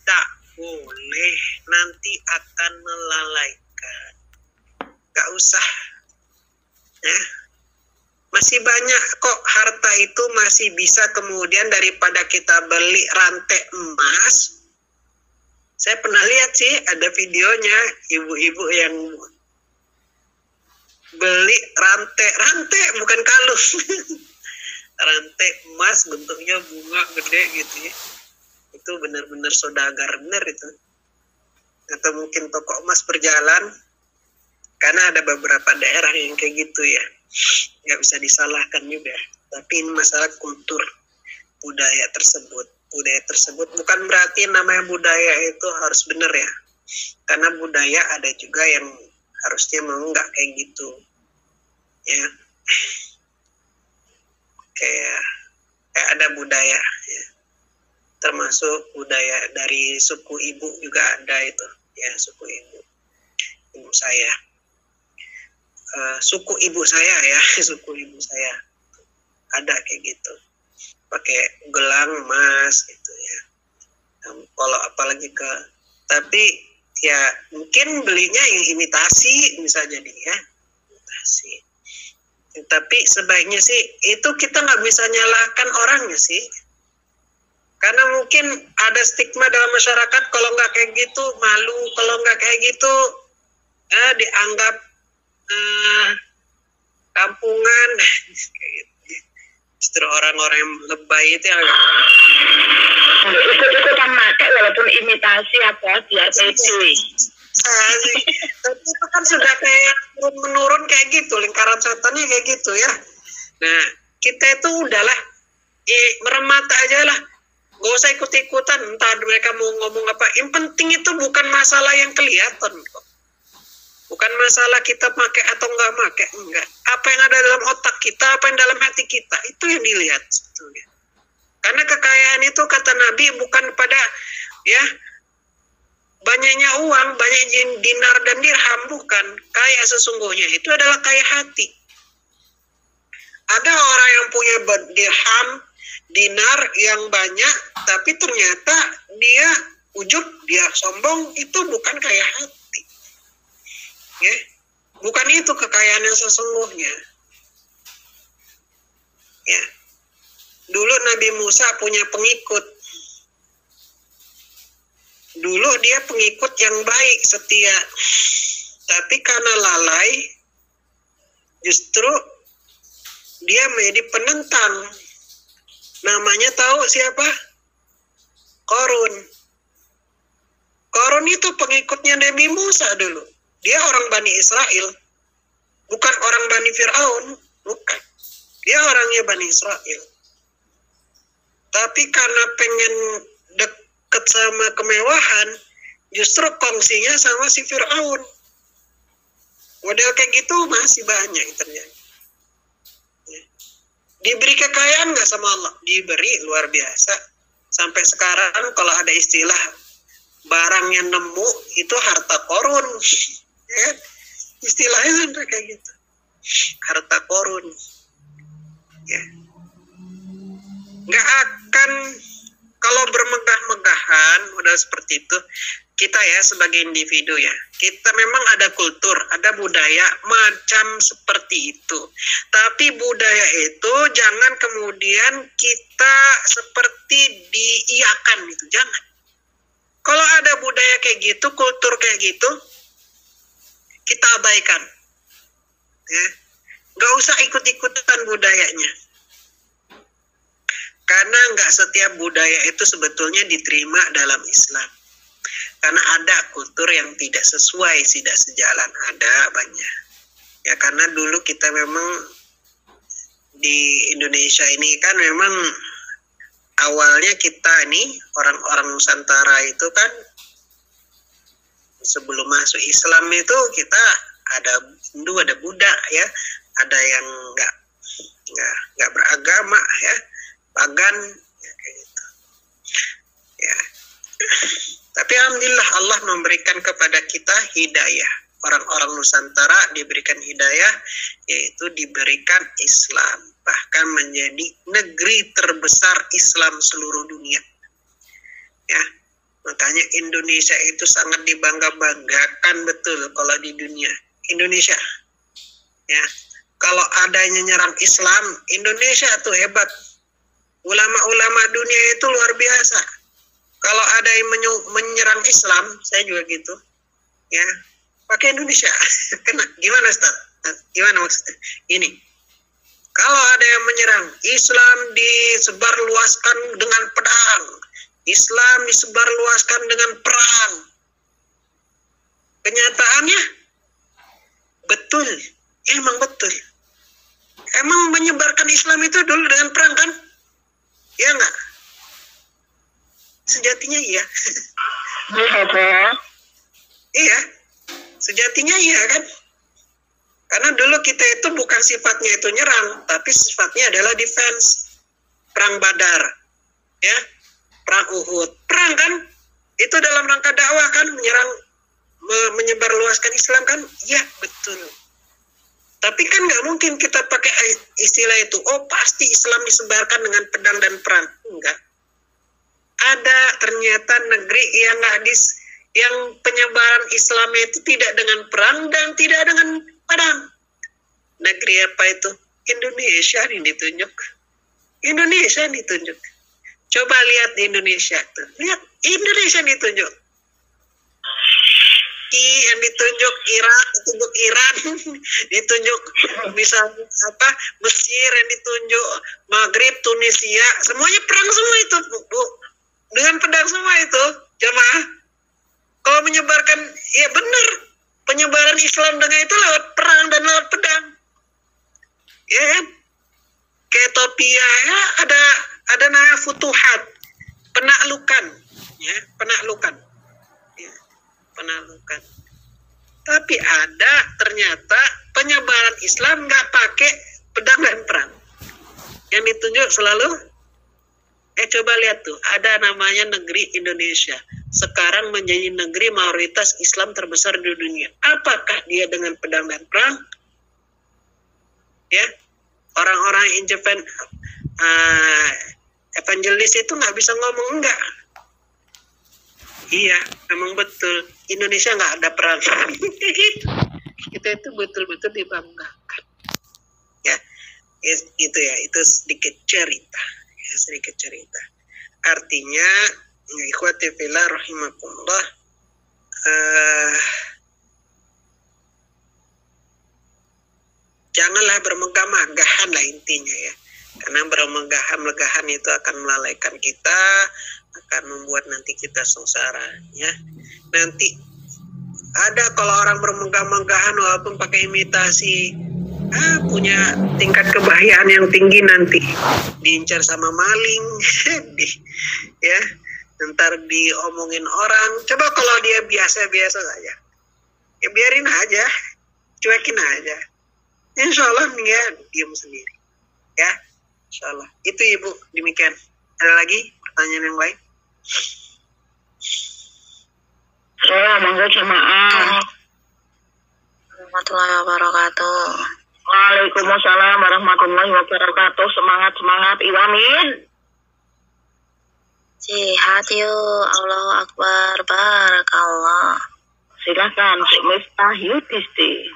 tak boleh, nanti akan melalaikan. Gak usah. Ya. Masih banyak kok harta itu masih bisa kemudian daripada kita beli rantai emas. Saya pernah lihat sih ada videonya ibu-ibu yang beli rantai bukan kalung. Rantai emas bentuknya bunga gede gitu ya. Itu benar-benar saudagar benar itu. Atau mungkin toko emas berjalan, karena ada beberapa daerah yang kayak gitu ya. Nggak bisa disalahkan juga. Tapi ini masalah kultur budaya tersebut. Budaya tersebut bukan berarti namanya budaya itu harus benar ya. Karena budaya ada juga yang harusnya mau nggak kayak gitu. Ya. Kayak ada budaya ya. Termasuk budaya dari suku ibu juga ada itu. Ya, suku ibu. Ibu saya. Suku ibu saya ya, suku ibu saya. Ada kayak gitu. Pakai gelang emas gitu ya. Kalau apalagi tapi ya mungkin belinya yang imitasi bisa jadi ya, imitasi. Tapi sebaiknya sih itu kita nggak bisa nyalahkan orangnya sih, karena mungkin ada stigma dalam masyarakat kalau nggak kayak gitu malu, kalau nggak kayak gitu dianggap kampungan. Justru orang-orang yang lebay itu yang ikut-ikutan pakai walaupun imitasi apa dia pede. Tapi itu kan sudah kayak menurun kayak gitu, lingkaran setannya kayak gitu ya. Nah, kita itu udahlah meremat aja lah, gak usah ikut-ikutan entah mereka mau ngomong apa. Yang penting itu bukan masalah yang kelihatan kok. Bukan masalah kita pakai atau nggak pakai, enggak. Apa yang ada dalam otak kita, apa yang dalam hati kita, itu yang dilihat sebetulnya. Karena kekayaan itu kata Nabi bukan pada ya banyaknya uang, banyak dinar dan dirham, bukan. Kaya sesungguhnya itu adalah kaya hati. Ada orang yang punya dirham, dinar yang banyak, tapi ternyata dia ujub, dia sombong, itu bukan kaya hati. Ya, bukan itu kekayaan yang sesungguhnya. Ya, dulu Nabi Musa punya pengikut. Dulu dia pengikut yang baik, setia. Tapi karena lalai, justru dia menjadi penentang. Namanya tahu siapa? Korun. Korun itu pengikutnya Nabi Musa dulu. Dia orang Bani Israel. Bukan orang Bani Fir'aun. Bukan. Dia orangnya Bani Israel. Tapi karena pengen deket sama kemewahan, justru kongsinya sama si Fir'aun. Model kayak gitu masih banyak terjadi. Diberi kekayaan nggak sama Allah? Diberi, luar biasa. Sampai sekarang kalau ada istilah barang yang nemu itu harta korun. Ya, istilahnya sampai kayak gitu. Harta korun. Ya. Nggak akan, kalau bermegah-megahan udah seperti itu, kita ya sebagai individu ya, kita memang ada kultur, ada budaya macam seperti itu. Tapi budaya itu jangan kemudian kita seperti diiyakan gitu, jangan. Kalau ada budaya kayak gitu, kultur kayak gitu, kita abaikan. Ya. Nggak usah ikut-ikutan budayanya. Karena nggak setiap budaya itu sebetulnya diterima dalam Islam. Karena ada kultur yang tidak sesuai, tidak sejalan, ada banyak. Ya karena dulu kita memang di Indonesia ini kan memang awalnya kita ini orang-orang Nusantara itu kan sebelum masuk Islam itu kita ada Hindu, ada Buddha ya, ada yang nggak beragama ya, pagan ya, kayak gitu. Ya. Tapi alhamdulillah Allah memberikan kepada kita hidayah. Orang-orang Nusantara diberikan hidayah, yaitu diberikan Islam. Bahkan menjadi negeri terbesar Islam seluruh dunia. Ya, makanya Indonesia itu sangat dibangga-banggakan betul kalau di dunia. Indonesia. Ya, kalau adanya nyerang Islam, Indonesia tuh hebat. Ulama-ulama dunia itu luar biasa. Kalau ada yang menyerang Islam, saya juga gitu, ya, pakai Indonesia. Gimana Ustaz? Gimana maksudnya? Ini, kalau ada yang menyerang, Islam disebarluaskan dengan pedang, Islam disebarluaskan dengan perang. Kenyataannya, betul, emang betul. Emang menyebarkan Islam itu dulu dengan perang kan? Ya enggak? Sejatinya iya. Iya, sejatinya iya kan. Karena dulu kita itu bukan sifatnya itu nyerang, tapi sifatnya adalah defense. Perang Badar, ya, perang Uhud, perang kan. Itu dalam rangka dakwah kan, menyerang, menyebarluaskan Islam kan. Iya betul. Tapi kan nggak mungkin kita pakai istilah itu. Oh pasti Islam disebarkan dengan pedang dan perang. Enggak. Ada ternyata negeri yang penyebaran Islam itu tidak dengan perang dan tidak dengan pedang. Negeri apa itu? Indonesia yang ditunjuk. Indonesia yang ditunjuk. Coba lihat di Indonesia tuh. Lihat Indonesia yang ditunjuk. Yang ditunjuk Irak, ditunjuk Iran, ditunjuk misalnya apa Mesir yang ditunjuk, Maghrib, Tunisia, semuanya perang semua itu, Bu. Dengan pedang semua itu, jemaah. Kalau menyebarkan, ya benar, penyebaran Islam dengan itu lewat perang dan lewat pedang. Ya kan? Ke Ethiopia ya ada namanya futuhat, penaklukan, ya, penaklukan. Ya, penaklukan. Tapi ada ternyata penyebaran Islam nggak pakai pedang dan perang. Yang ditunjuk selalu coba lihat tuh, ada namanya negeri Indonesia. Sekarang menjadi negeri mayoritas Islam terbesar di dunia. Apakah dia dengan pedang dan perang? Ya, orang-orang evangelis itu nggak bisa ngomong enggak. Iya, memang betul. Indonesia nggak ada perang. Kita itu betul-betul dibanggakan. Ya, itu ya, itu sedikit cerita. Ya, sedikit cerita. Artinya Ikhwati fillah rahimakumullah, janganlah bermegah-megahan lah intinya ya. Karena bermegah-megahan itu akan melalaikan kita, akan membuat nanti kita sengsara ya. Nanti ada kalau orang bermegah-megahan walaupun pakai imitasi, punya tingkat kebahagiaan yang tinggi, nanti diincar sama maling ya, ntar diomongin orang. Coba kalau dia biasa-biasa saja, ya biarin aja, cuekin aja, insya Allah dia diam sendiri ya, insya Allah. Itu Ibu, demikian. Ada lagi pertanyaan yang lain? Monggo jemaah. Warahmatullahi wabarakatuh. Waalaikumsalam warahmatullahi wabarakatuh. Semangat Iwamin. Jihad yuk. Allahu Akbar. Barakallah. Silakan Cik Miftah Yudisti.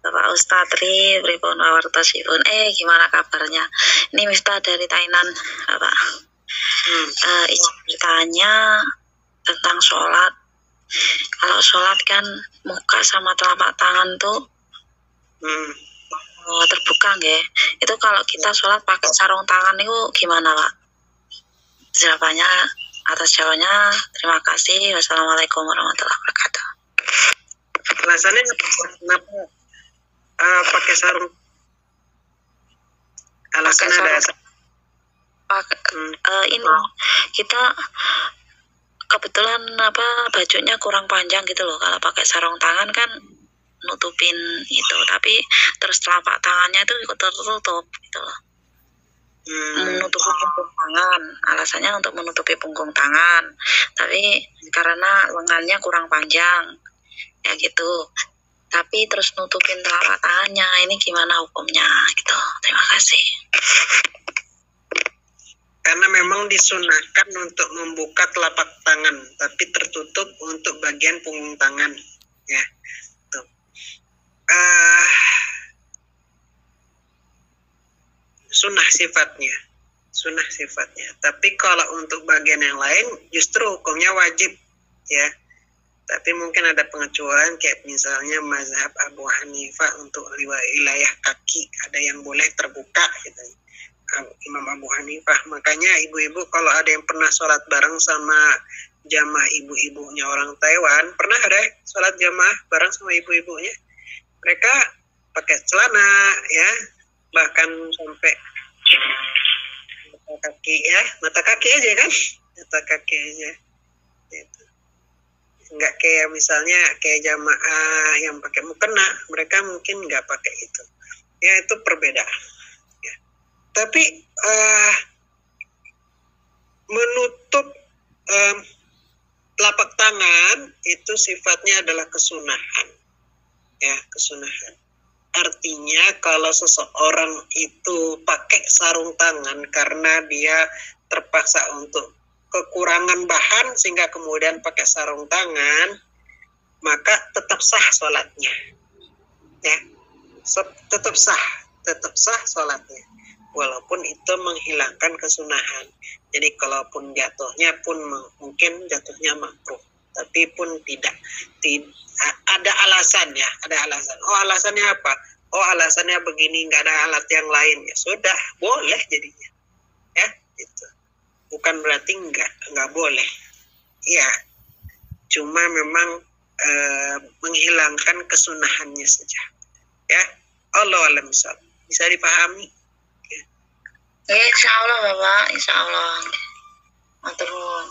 Bapak Ustadz Ri, pripun wawartosipun? Gimana kabarnya? Ini Miftah dari Thailand, Bapak. Izin bertanya tentang sholat. Kalau sholat kan muka sama telapak tangan tuh terbuka nggak? Itu kalau kita sholat pakai sarung tangan itu gimana, Pak? Jawabannya atas jawabannya terima kasih. Wassalamualaikum warahmatullahi wabarakatuh. Alasannya kenapa pakai sarung? Alasannya ada ini kita kebetulan bajunya kurang panjang gitu loh. Kalau pakai sarung tangan kan nutupin itu, tapi terus telapak tangannya itu ikut tertutup gitu loh. Menutupi punggung tangan, alasannya untuk menutupi punggung tangan, tapi karena lengannya kurang panjang ya gitu. Tapi terus nutupin telapak tangannya, ini gimana hukumnya gitu. Terima kasih. Karena memang disunahkan untuk membuka telapak tangan, tapi tertutup untuk bagian punggung tangan ya. Tuh. Sunnah sifatnya. Tapi kalau untuk bagian yang lain justru hukumnya wajib ya. Tapi mungkin ada pengecualian, kayak misalnya mazhab Abu Hanifah untuk wilayah kaki ada yang boleh terbuka gitu. Imam Abu Hanifah. Makanya ibu-ibu kalau ada yang pernah sholat bareng sama jamaah ibu-ibunya orang Taiwan, pernah ada sholat jamaah bareng sama ibu-ibunya, mereka pakai celana ya, bahkan sampai mata kaki aja kan, gitu. Nggak kayak misalnya kayak jamaah yang pakai mukena, mereka mungkin nggak pakai itu ya, itu perbedaan. Tapi menutup telapak tangan itu sifatnya adalah kesunahan ya, kesunahan. Artinya kalau seseorang itu pakai sarung tangan karena dia terpaksa untuk kekurangan bahan sehingga kemudian pakai sarung tangan, maka tetap sah sholatnya ya, tetap sah sholatnya, walaupun itu menghilangkan kesunahan. Jadi kalaupun jatuhnya pun mungkin jatuhnya makruh, tapi pun tidak ada alasan ya, ada alasan. Oh alasannya apa? Oh alasannya begini, nggak ada alat yang lain, ya sudah boleh jadinya ya itu. Bukan berarti nggak boleh ya, cuma memang menghilangkan kesunahannya saja ya. Allah alam bisa dipahami. Ya, insya Allah Bapak, insya Allah. Matur nuwun.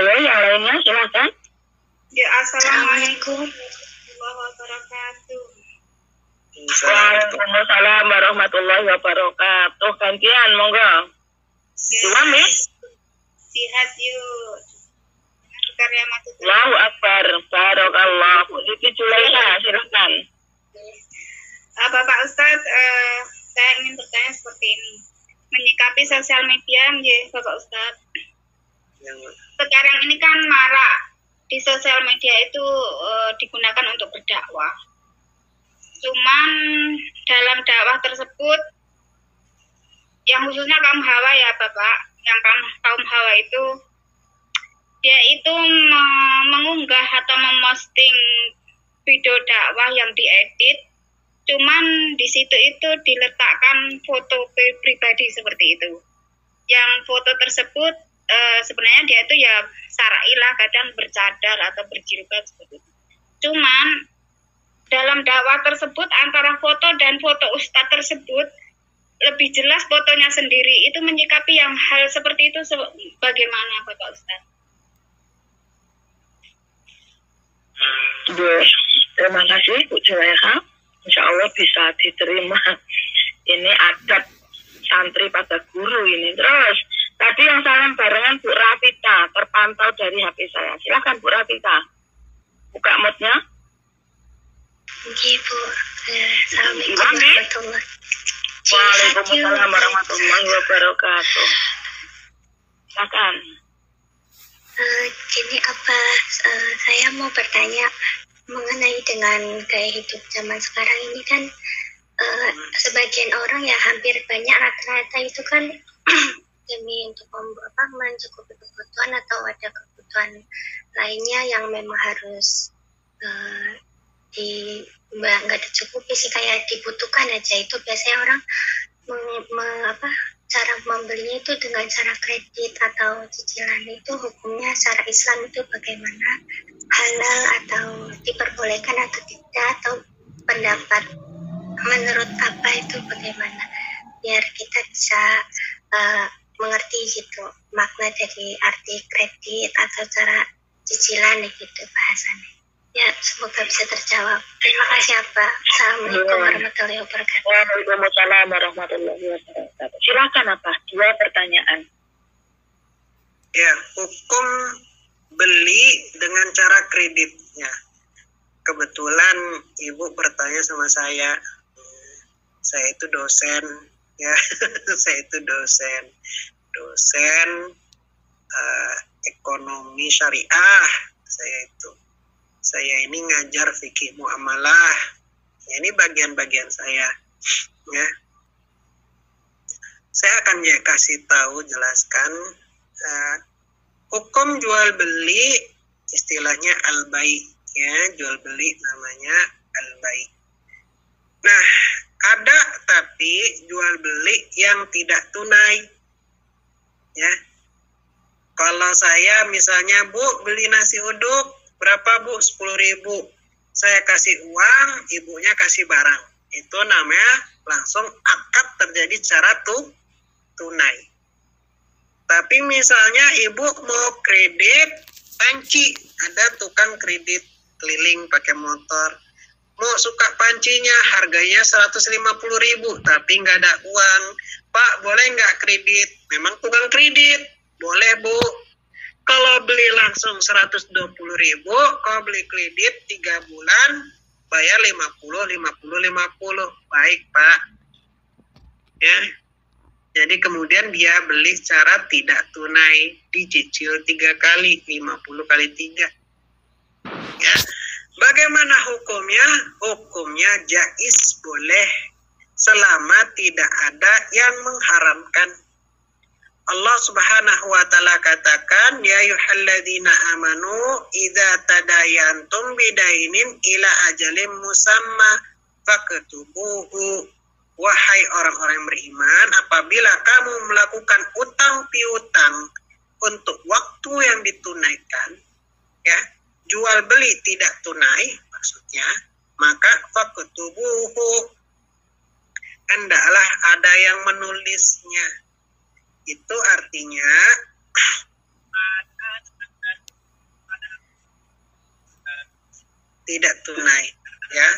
Yang lainnya silakan. Ya, assalamualaikum warahmatullahi wabarakatuh. Waalaikumsalam warahmatullahi wabarakatuh. Gantian, monggo. Iwamin. Sihat yuk. Karya Matut. Allahu Akbar. Barakallah. Siti Julaiha, silakan. Bapak Ustadz, saya ingin bertanya seperti ini. Menyikapi sosial media, ya Bapak Ustadz. Sekarang ini kan marak di sosial media itu digunakan untuk berdakwah. Cuman dalam dakwah dakwah tersebut, yang khususnya kaum hawa ya Bapak, yang kaum hawa itu, dia itu mengunggah atau memosting video dakwah yang diedit, cuman di situ itu diletakkan foto pribadi seperti itu. Yang foto tersebut sebenarnya dia itu ya syar'i lah, kadang bercadar atau berjilbab seperti itu. Cuman dalam dakwah tersebut antara foto dan foto ustadz tersebut lebih jelas fotonya sendiri. Itu menyikapi yang hal seperti itu bagaimana Bapak Ustadz? Bu, terima kasih Bu Juleha. Insya Allah bisa diterima. Ini adab santri pada guru ini. Terus tadi yang salam barengan Bu Rafita terpantau dari HP saya. Silakan Bu Rafita, buka mic-nya. Oke Bu, Assalamualaikum warahmatullahi wabarakatuh. Waalaikumsalam warahmatullahi wabarakatuh. Silakan. Gini saya mau bertanya mengenai dengan gaya hidup zaman sekarang ini kan, sebagian orang ya hampir banyak rata-rata itu kan demi untuk mencukupi kebutuhan atau ada kebutuhan lainnya yang memang harus nggak dicukupi sih, kayak dibutuhkan aja, itu biasanya orang cara membelinya itu dengan cara kredit atau cicilan. Itu hukumnya secara Islam itu bagaimana, halal atau diperbolehkan atau tidak, atau pendapat menurut apa itu bagaimana, biar kita bisa mengerti gitu makna dari arti kredit atau cara cicilan gitu bahasanya. Ya, semoga bisa terjawab. Terima kasih Pak. Assalamualaikum warahmatullahi wabarakatuh. Waalaikumsalam warahmatullahi wabarakatuh. Silakan apa? Dua pertanyaan. Ya, hukum beli dengan cara kreditnya. Kebetulan Ibu bertanya sama saya itu dosen, ya, saya itu dosen ekonomi syariah, saya ini ngajar fikih muamalah, ya, ini bagian-bagian saya, ya. Saya akan kasih tahu, jelaskan hukum jual beli, istilahnya al-bai, ya, jual beli namanya al-bai. Nah, ada tapi jual beli yang tidak tunai, ya. Kalau saya misalnya, Bu, beli nasi uduk berapa Bu? 10.000. Saya kasih uang, ibunya kasih barang. Itu namanya langsung akad terjadi secara tunai. Tapi misalnya ibu mau kredit panci, ada tukang kredit keliling pakai motor. Mau suka pancinya, harganya 150.000, tapi nggak ada uang. Pak, boleh nggak kredit? Memang tukang kredit. Boleh Bu. Kalau beli langsung 120.000, kalau beli kredit 3 bulan, bayar 50. Baik Pak. Ya. Jadi kemudian dia beli secara tidak tunai, dicicil 3 kali, 50 kali 3. Ya. Bagaimana hukumnya? Hukumnya jaiz, boleh, selama tidak ada yang mengharamkan. Allah Subhanahu wa taala katakan, ya ayyuhalladzina amanu idza tadayantum bidainin ila ajalin musamma faktubuhu. Wahai orang-orang yang beriman, apabila kamu melakukan utang piutang untuk waktu yang ditunaikan, ya, jual beli tidak tunai maksudnya, maka faktubuhu, hendaklah ada yang menulisnya. Itu artinya tidak tunai, ya.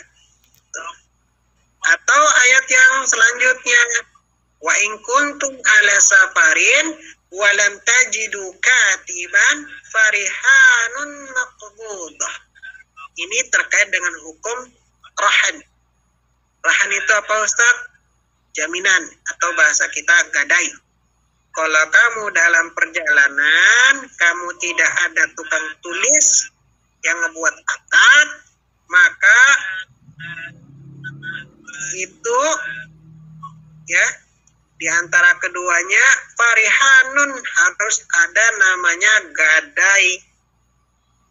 Atau ayat yang selanjutnya, wa in kuntum ala safarin wa lam tajidu katiban farihanun maqbudah. Ini terkait dengan hukum rahan. Rahan itu apa Ustaz? Jaminan, atau bahasa kita gadai. Kalau kamu dalam perjalanan, kamu tidak ada tukang tulis yang ngebuat akad, maka itu ya. Di antara keduanya farihanun harus ada namanya gadai,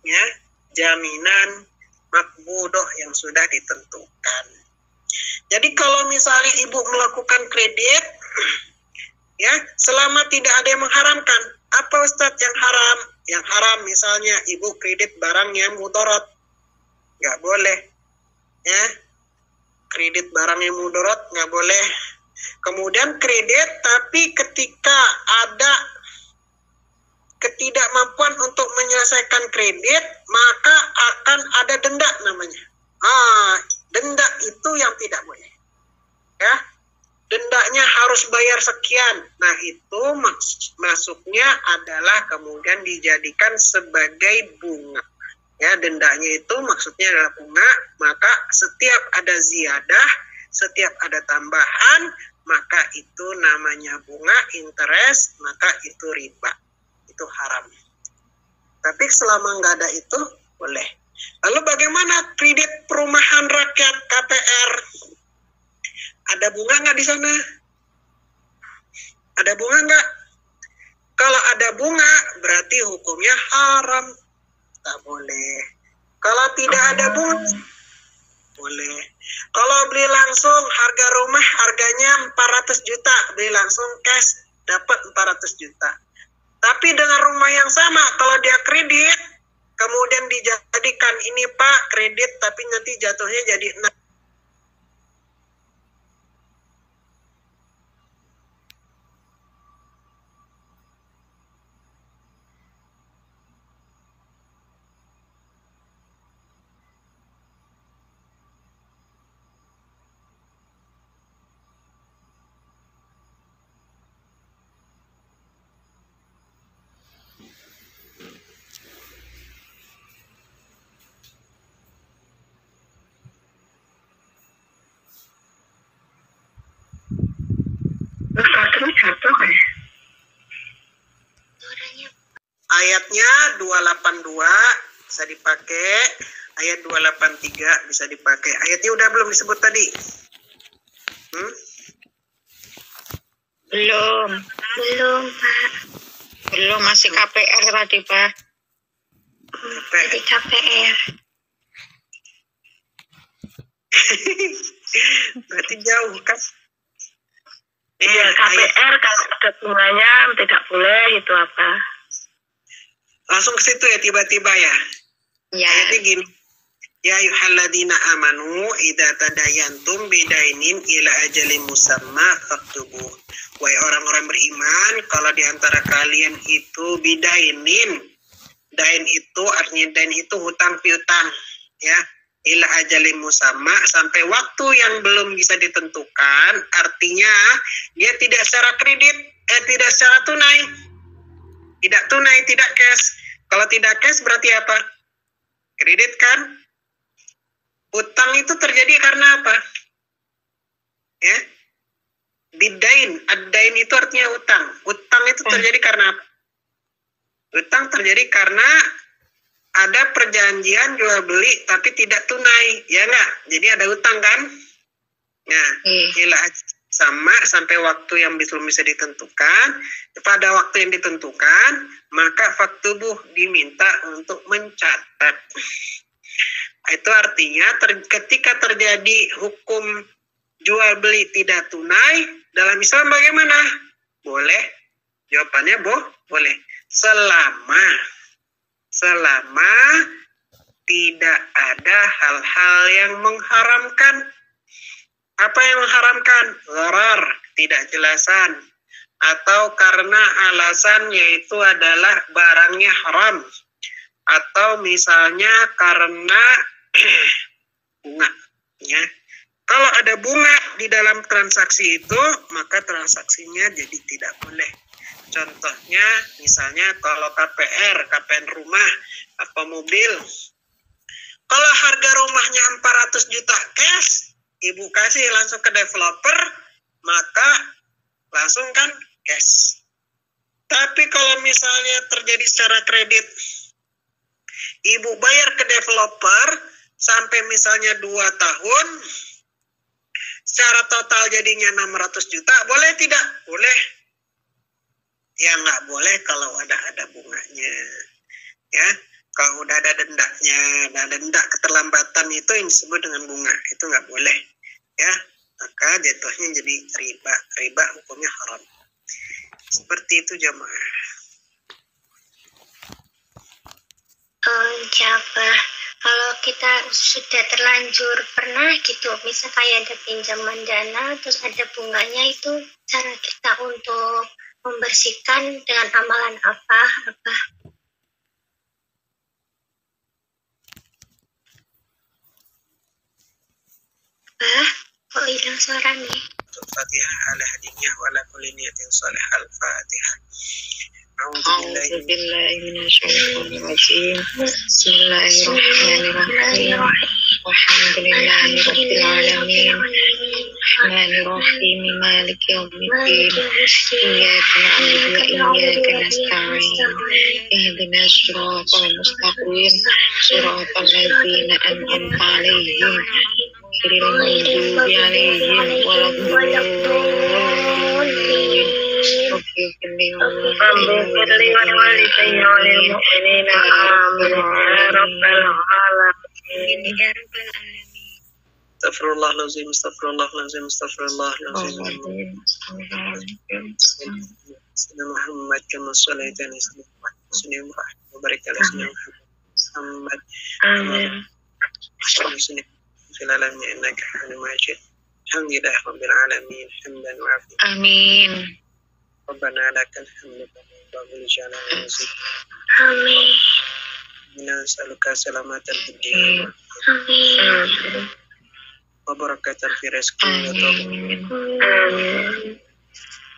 ya, jaminan makbudoh yang sudah ditentukan. Jadi kalau misalnya ibu melakukan kredit, ya, selama tidak ada yang mengharamkan, apa Ustadz yang haram? Yang haram misalnya ibu kredit barang yang mudarat, nggak boleh, ya. Kredit barang yang mudarat nggak boleh. Kemudian kredit tapi ketika ada ketidakmampuan untuk menyelesaikan kredit, maka akan ada denda namanya. Denda itu yang tidak boleh, ya. Dendanya harus bayar sekian. Nah, itu masuknya adalah kemudian dijadikan sebagai bunga. Ya, dendanya itu maksudnya adalah bunga, maka setiap ada ziyadah, setiap ada tambahan, maka itu namanya bunga, interest, maka itu riba. Itu haram. Tapi selama nggak ada itu, boleh. Lalu bagaimana kredit perumahan rakyat KPR? Ada bunga nggak di sana? Ada bunga nggak? Kalau ada bunga, berarti hukumnya haram. Tak boleh. Kalau tidak ada bunga, boleh. Kalau beli langsung, harga rumah harganya 400 juta. Beli langsung cash, dapat 400 juta. Tapi dengan rumah yang sama, kalau dia kredit, kemudian dijadikan ini Pak kredit, tapi nanti jatuhnya jadi 6. Ayatnya 282 bisa dipakai, ayat 283 bisa dipakai. Ayatnya udah belum disebut tadi? Belum, Pak. belum, masih KPR tadi, Pak. Jadi KPR. Berarti jauh kan? Iya, KPR kalau ada bunganya tidak boleh, itu apa? Langsung ke situ ya tiba-tiba ya. Ya. Ayatnya gini. Ya ayyuhalladzina amanu idza tadayantum bidainin ila ajalin musamma faktubu. Wahai orang-orang beriman, kalau di antara kalian itu bidainin. Dain itu artinya dain itu hutang piutang, ya. Ila ajalin musamma sampai waktu yang belum bisa ditentukan, artinya dia tidak secara kredit, tidak secara tunai. Tidak tunai, tidak cash. Kalau tidak cash berarti apa? Kredit kan? Utang itu terjadi karena apa? Ya. Bidain, ad-dain itu artinya utang. Utang itu terjadi karena apa? Utang terjadi karena ada perjanjian jual beli tapi tidak tunai, ya enggak? Jadi ada utang kan? Nah, ila sama sampai waktu yang belum bisa ditentukan. Pada waktu yang ditentukan, maka faktubuh diminta untuk mencatat. Itu artinya ketika terjadi hukum jual beli tidak tunai, dalam Islam bagaimana? Boleh. Jawabannya boleh. Selama tidak ada hal-hal yang mengharamkan. Apa yang mengharamkan? Gharar, tidak jelasan. Atau karena alasan yaitu adalah barangnya haram. Atau misalnya karena bunga. Ya. Kalau ada bunga di dalam transaksi itu, maka transaksinya jadi tidak boleh. Contohnya, misalnya kalau KPR rumah, apa mobil. Kalau harga rumahnya 400 juta cash, ibu kasih langsung ke developer, maka langsung kan cash. Tapi kalau misalnya terjadi secara kredit, ibu bayar ke developer sampai misalnya 2 tahun, secara total jadinya 600 juta, boleh tidak? Boleh. Ya nggak boleh kalau ada bunganya. Ya, kalau udah ada dendanya, ada denda keterlambatan itu yang disebut dengan bunga, itu nggak boleh. Ya, maka jatuhnya jadi riba. Riba hukumnya haram. Seperti itu jamaah. Jabah. Kalau kita sudah terlanjur pernah gitu, misal kayak ada pinjaman dana, terus ada bunganya, itu cara kita untuk membersihkan dengan amalan apa? Kok hilang suaranya? Al-Fatihah ala hadiyah wa ala kulli niyatin salih. Al-Fatihah. أعوذ بالله من الشيطان الرجيم بسم الله الرحمن الرحيم والحمد لله رب العالمين الرحمن الرحيم مالك يوم الدين إياك نعبد وإياك نستعين اهدنا الصراط المستقيم صراط الذين أنعمت عليهم غير المغضوب عليهم ولا الضالين Astaghfirullahaladzim, astaghfirullahaladzim, astaghfirullahaladzim. Muhammad kama shalaita ala Ibrahim wa barik ala Muhammad. Amin. Fil alamin innaka Hamidum Majid. Alhamdulillahi rabbil alamin. Hamdan wa afiya. Amin. Rabbana lakal hamdu wa bil jalali wal izz. Amin. Inna nas'aluka salamatal din. Amin. Wa barakatan fi rizqi wa tawfiq. Amin.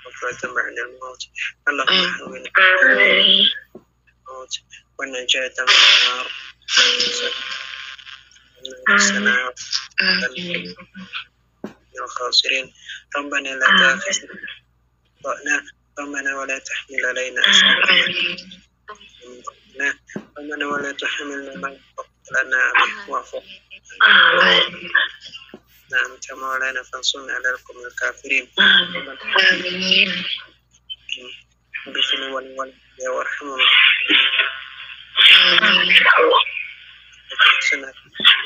Wa fatan ba'da al-maut. Allahumma hawwin Amin. al-maut wa najatan min an-nar. Salam. Amin. الخاسرين ربنا لا تؤاخذنا ربنا ولا تحمل علينا ربنا ولا تحملنا ما لنا به واعف نعم كما مولانا فانصرنا على القوم الكافرين Amin. بسم الله وارحمنا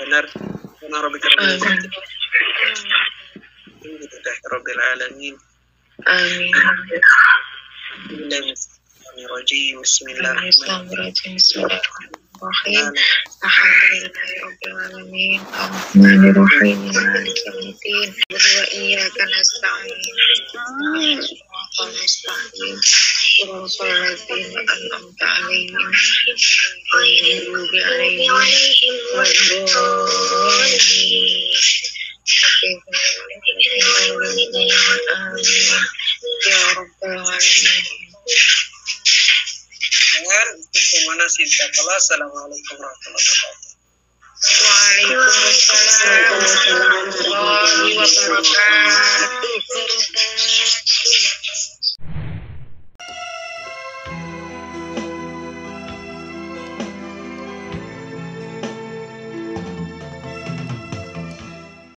benar benar rabbika rabbil Rabbil alamin. Amin. Bismillahirrahmanirrahim. Bismillahirrahmanirrahim. Alhamdulillahi rabbil alamin. Arrahmanirrahim. Maliki yaumiddin. Wa iyyaka nasta'in. Ihdinas mustaqim. Shiratal ladzina an'amta 'alaihim ghairil maghdubi 'alaihim waladdallin. Ya Rabbal Alamin. Dengan itu mana sisa kelas. Assalamualaikum warahmatullahi wabarakatuh. Waalaikumsalam warahmatullahi wabarakatuh.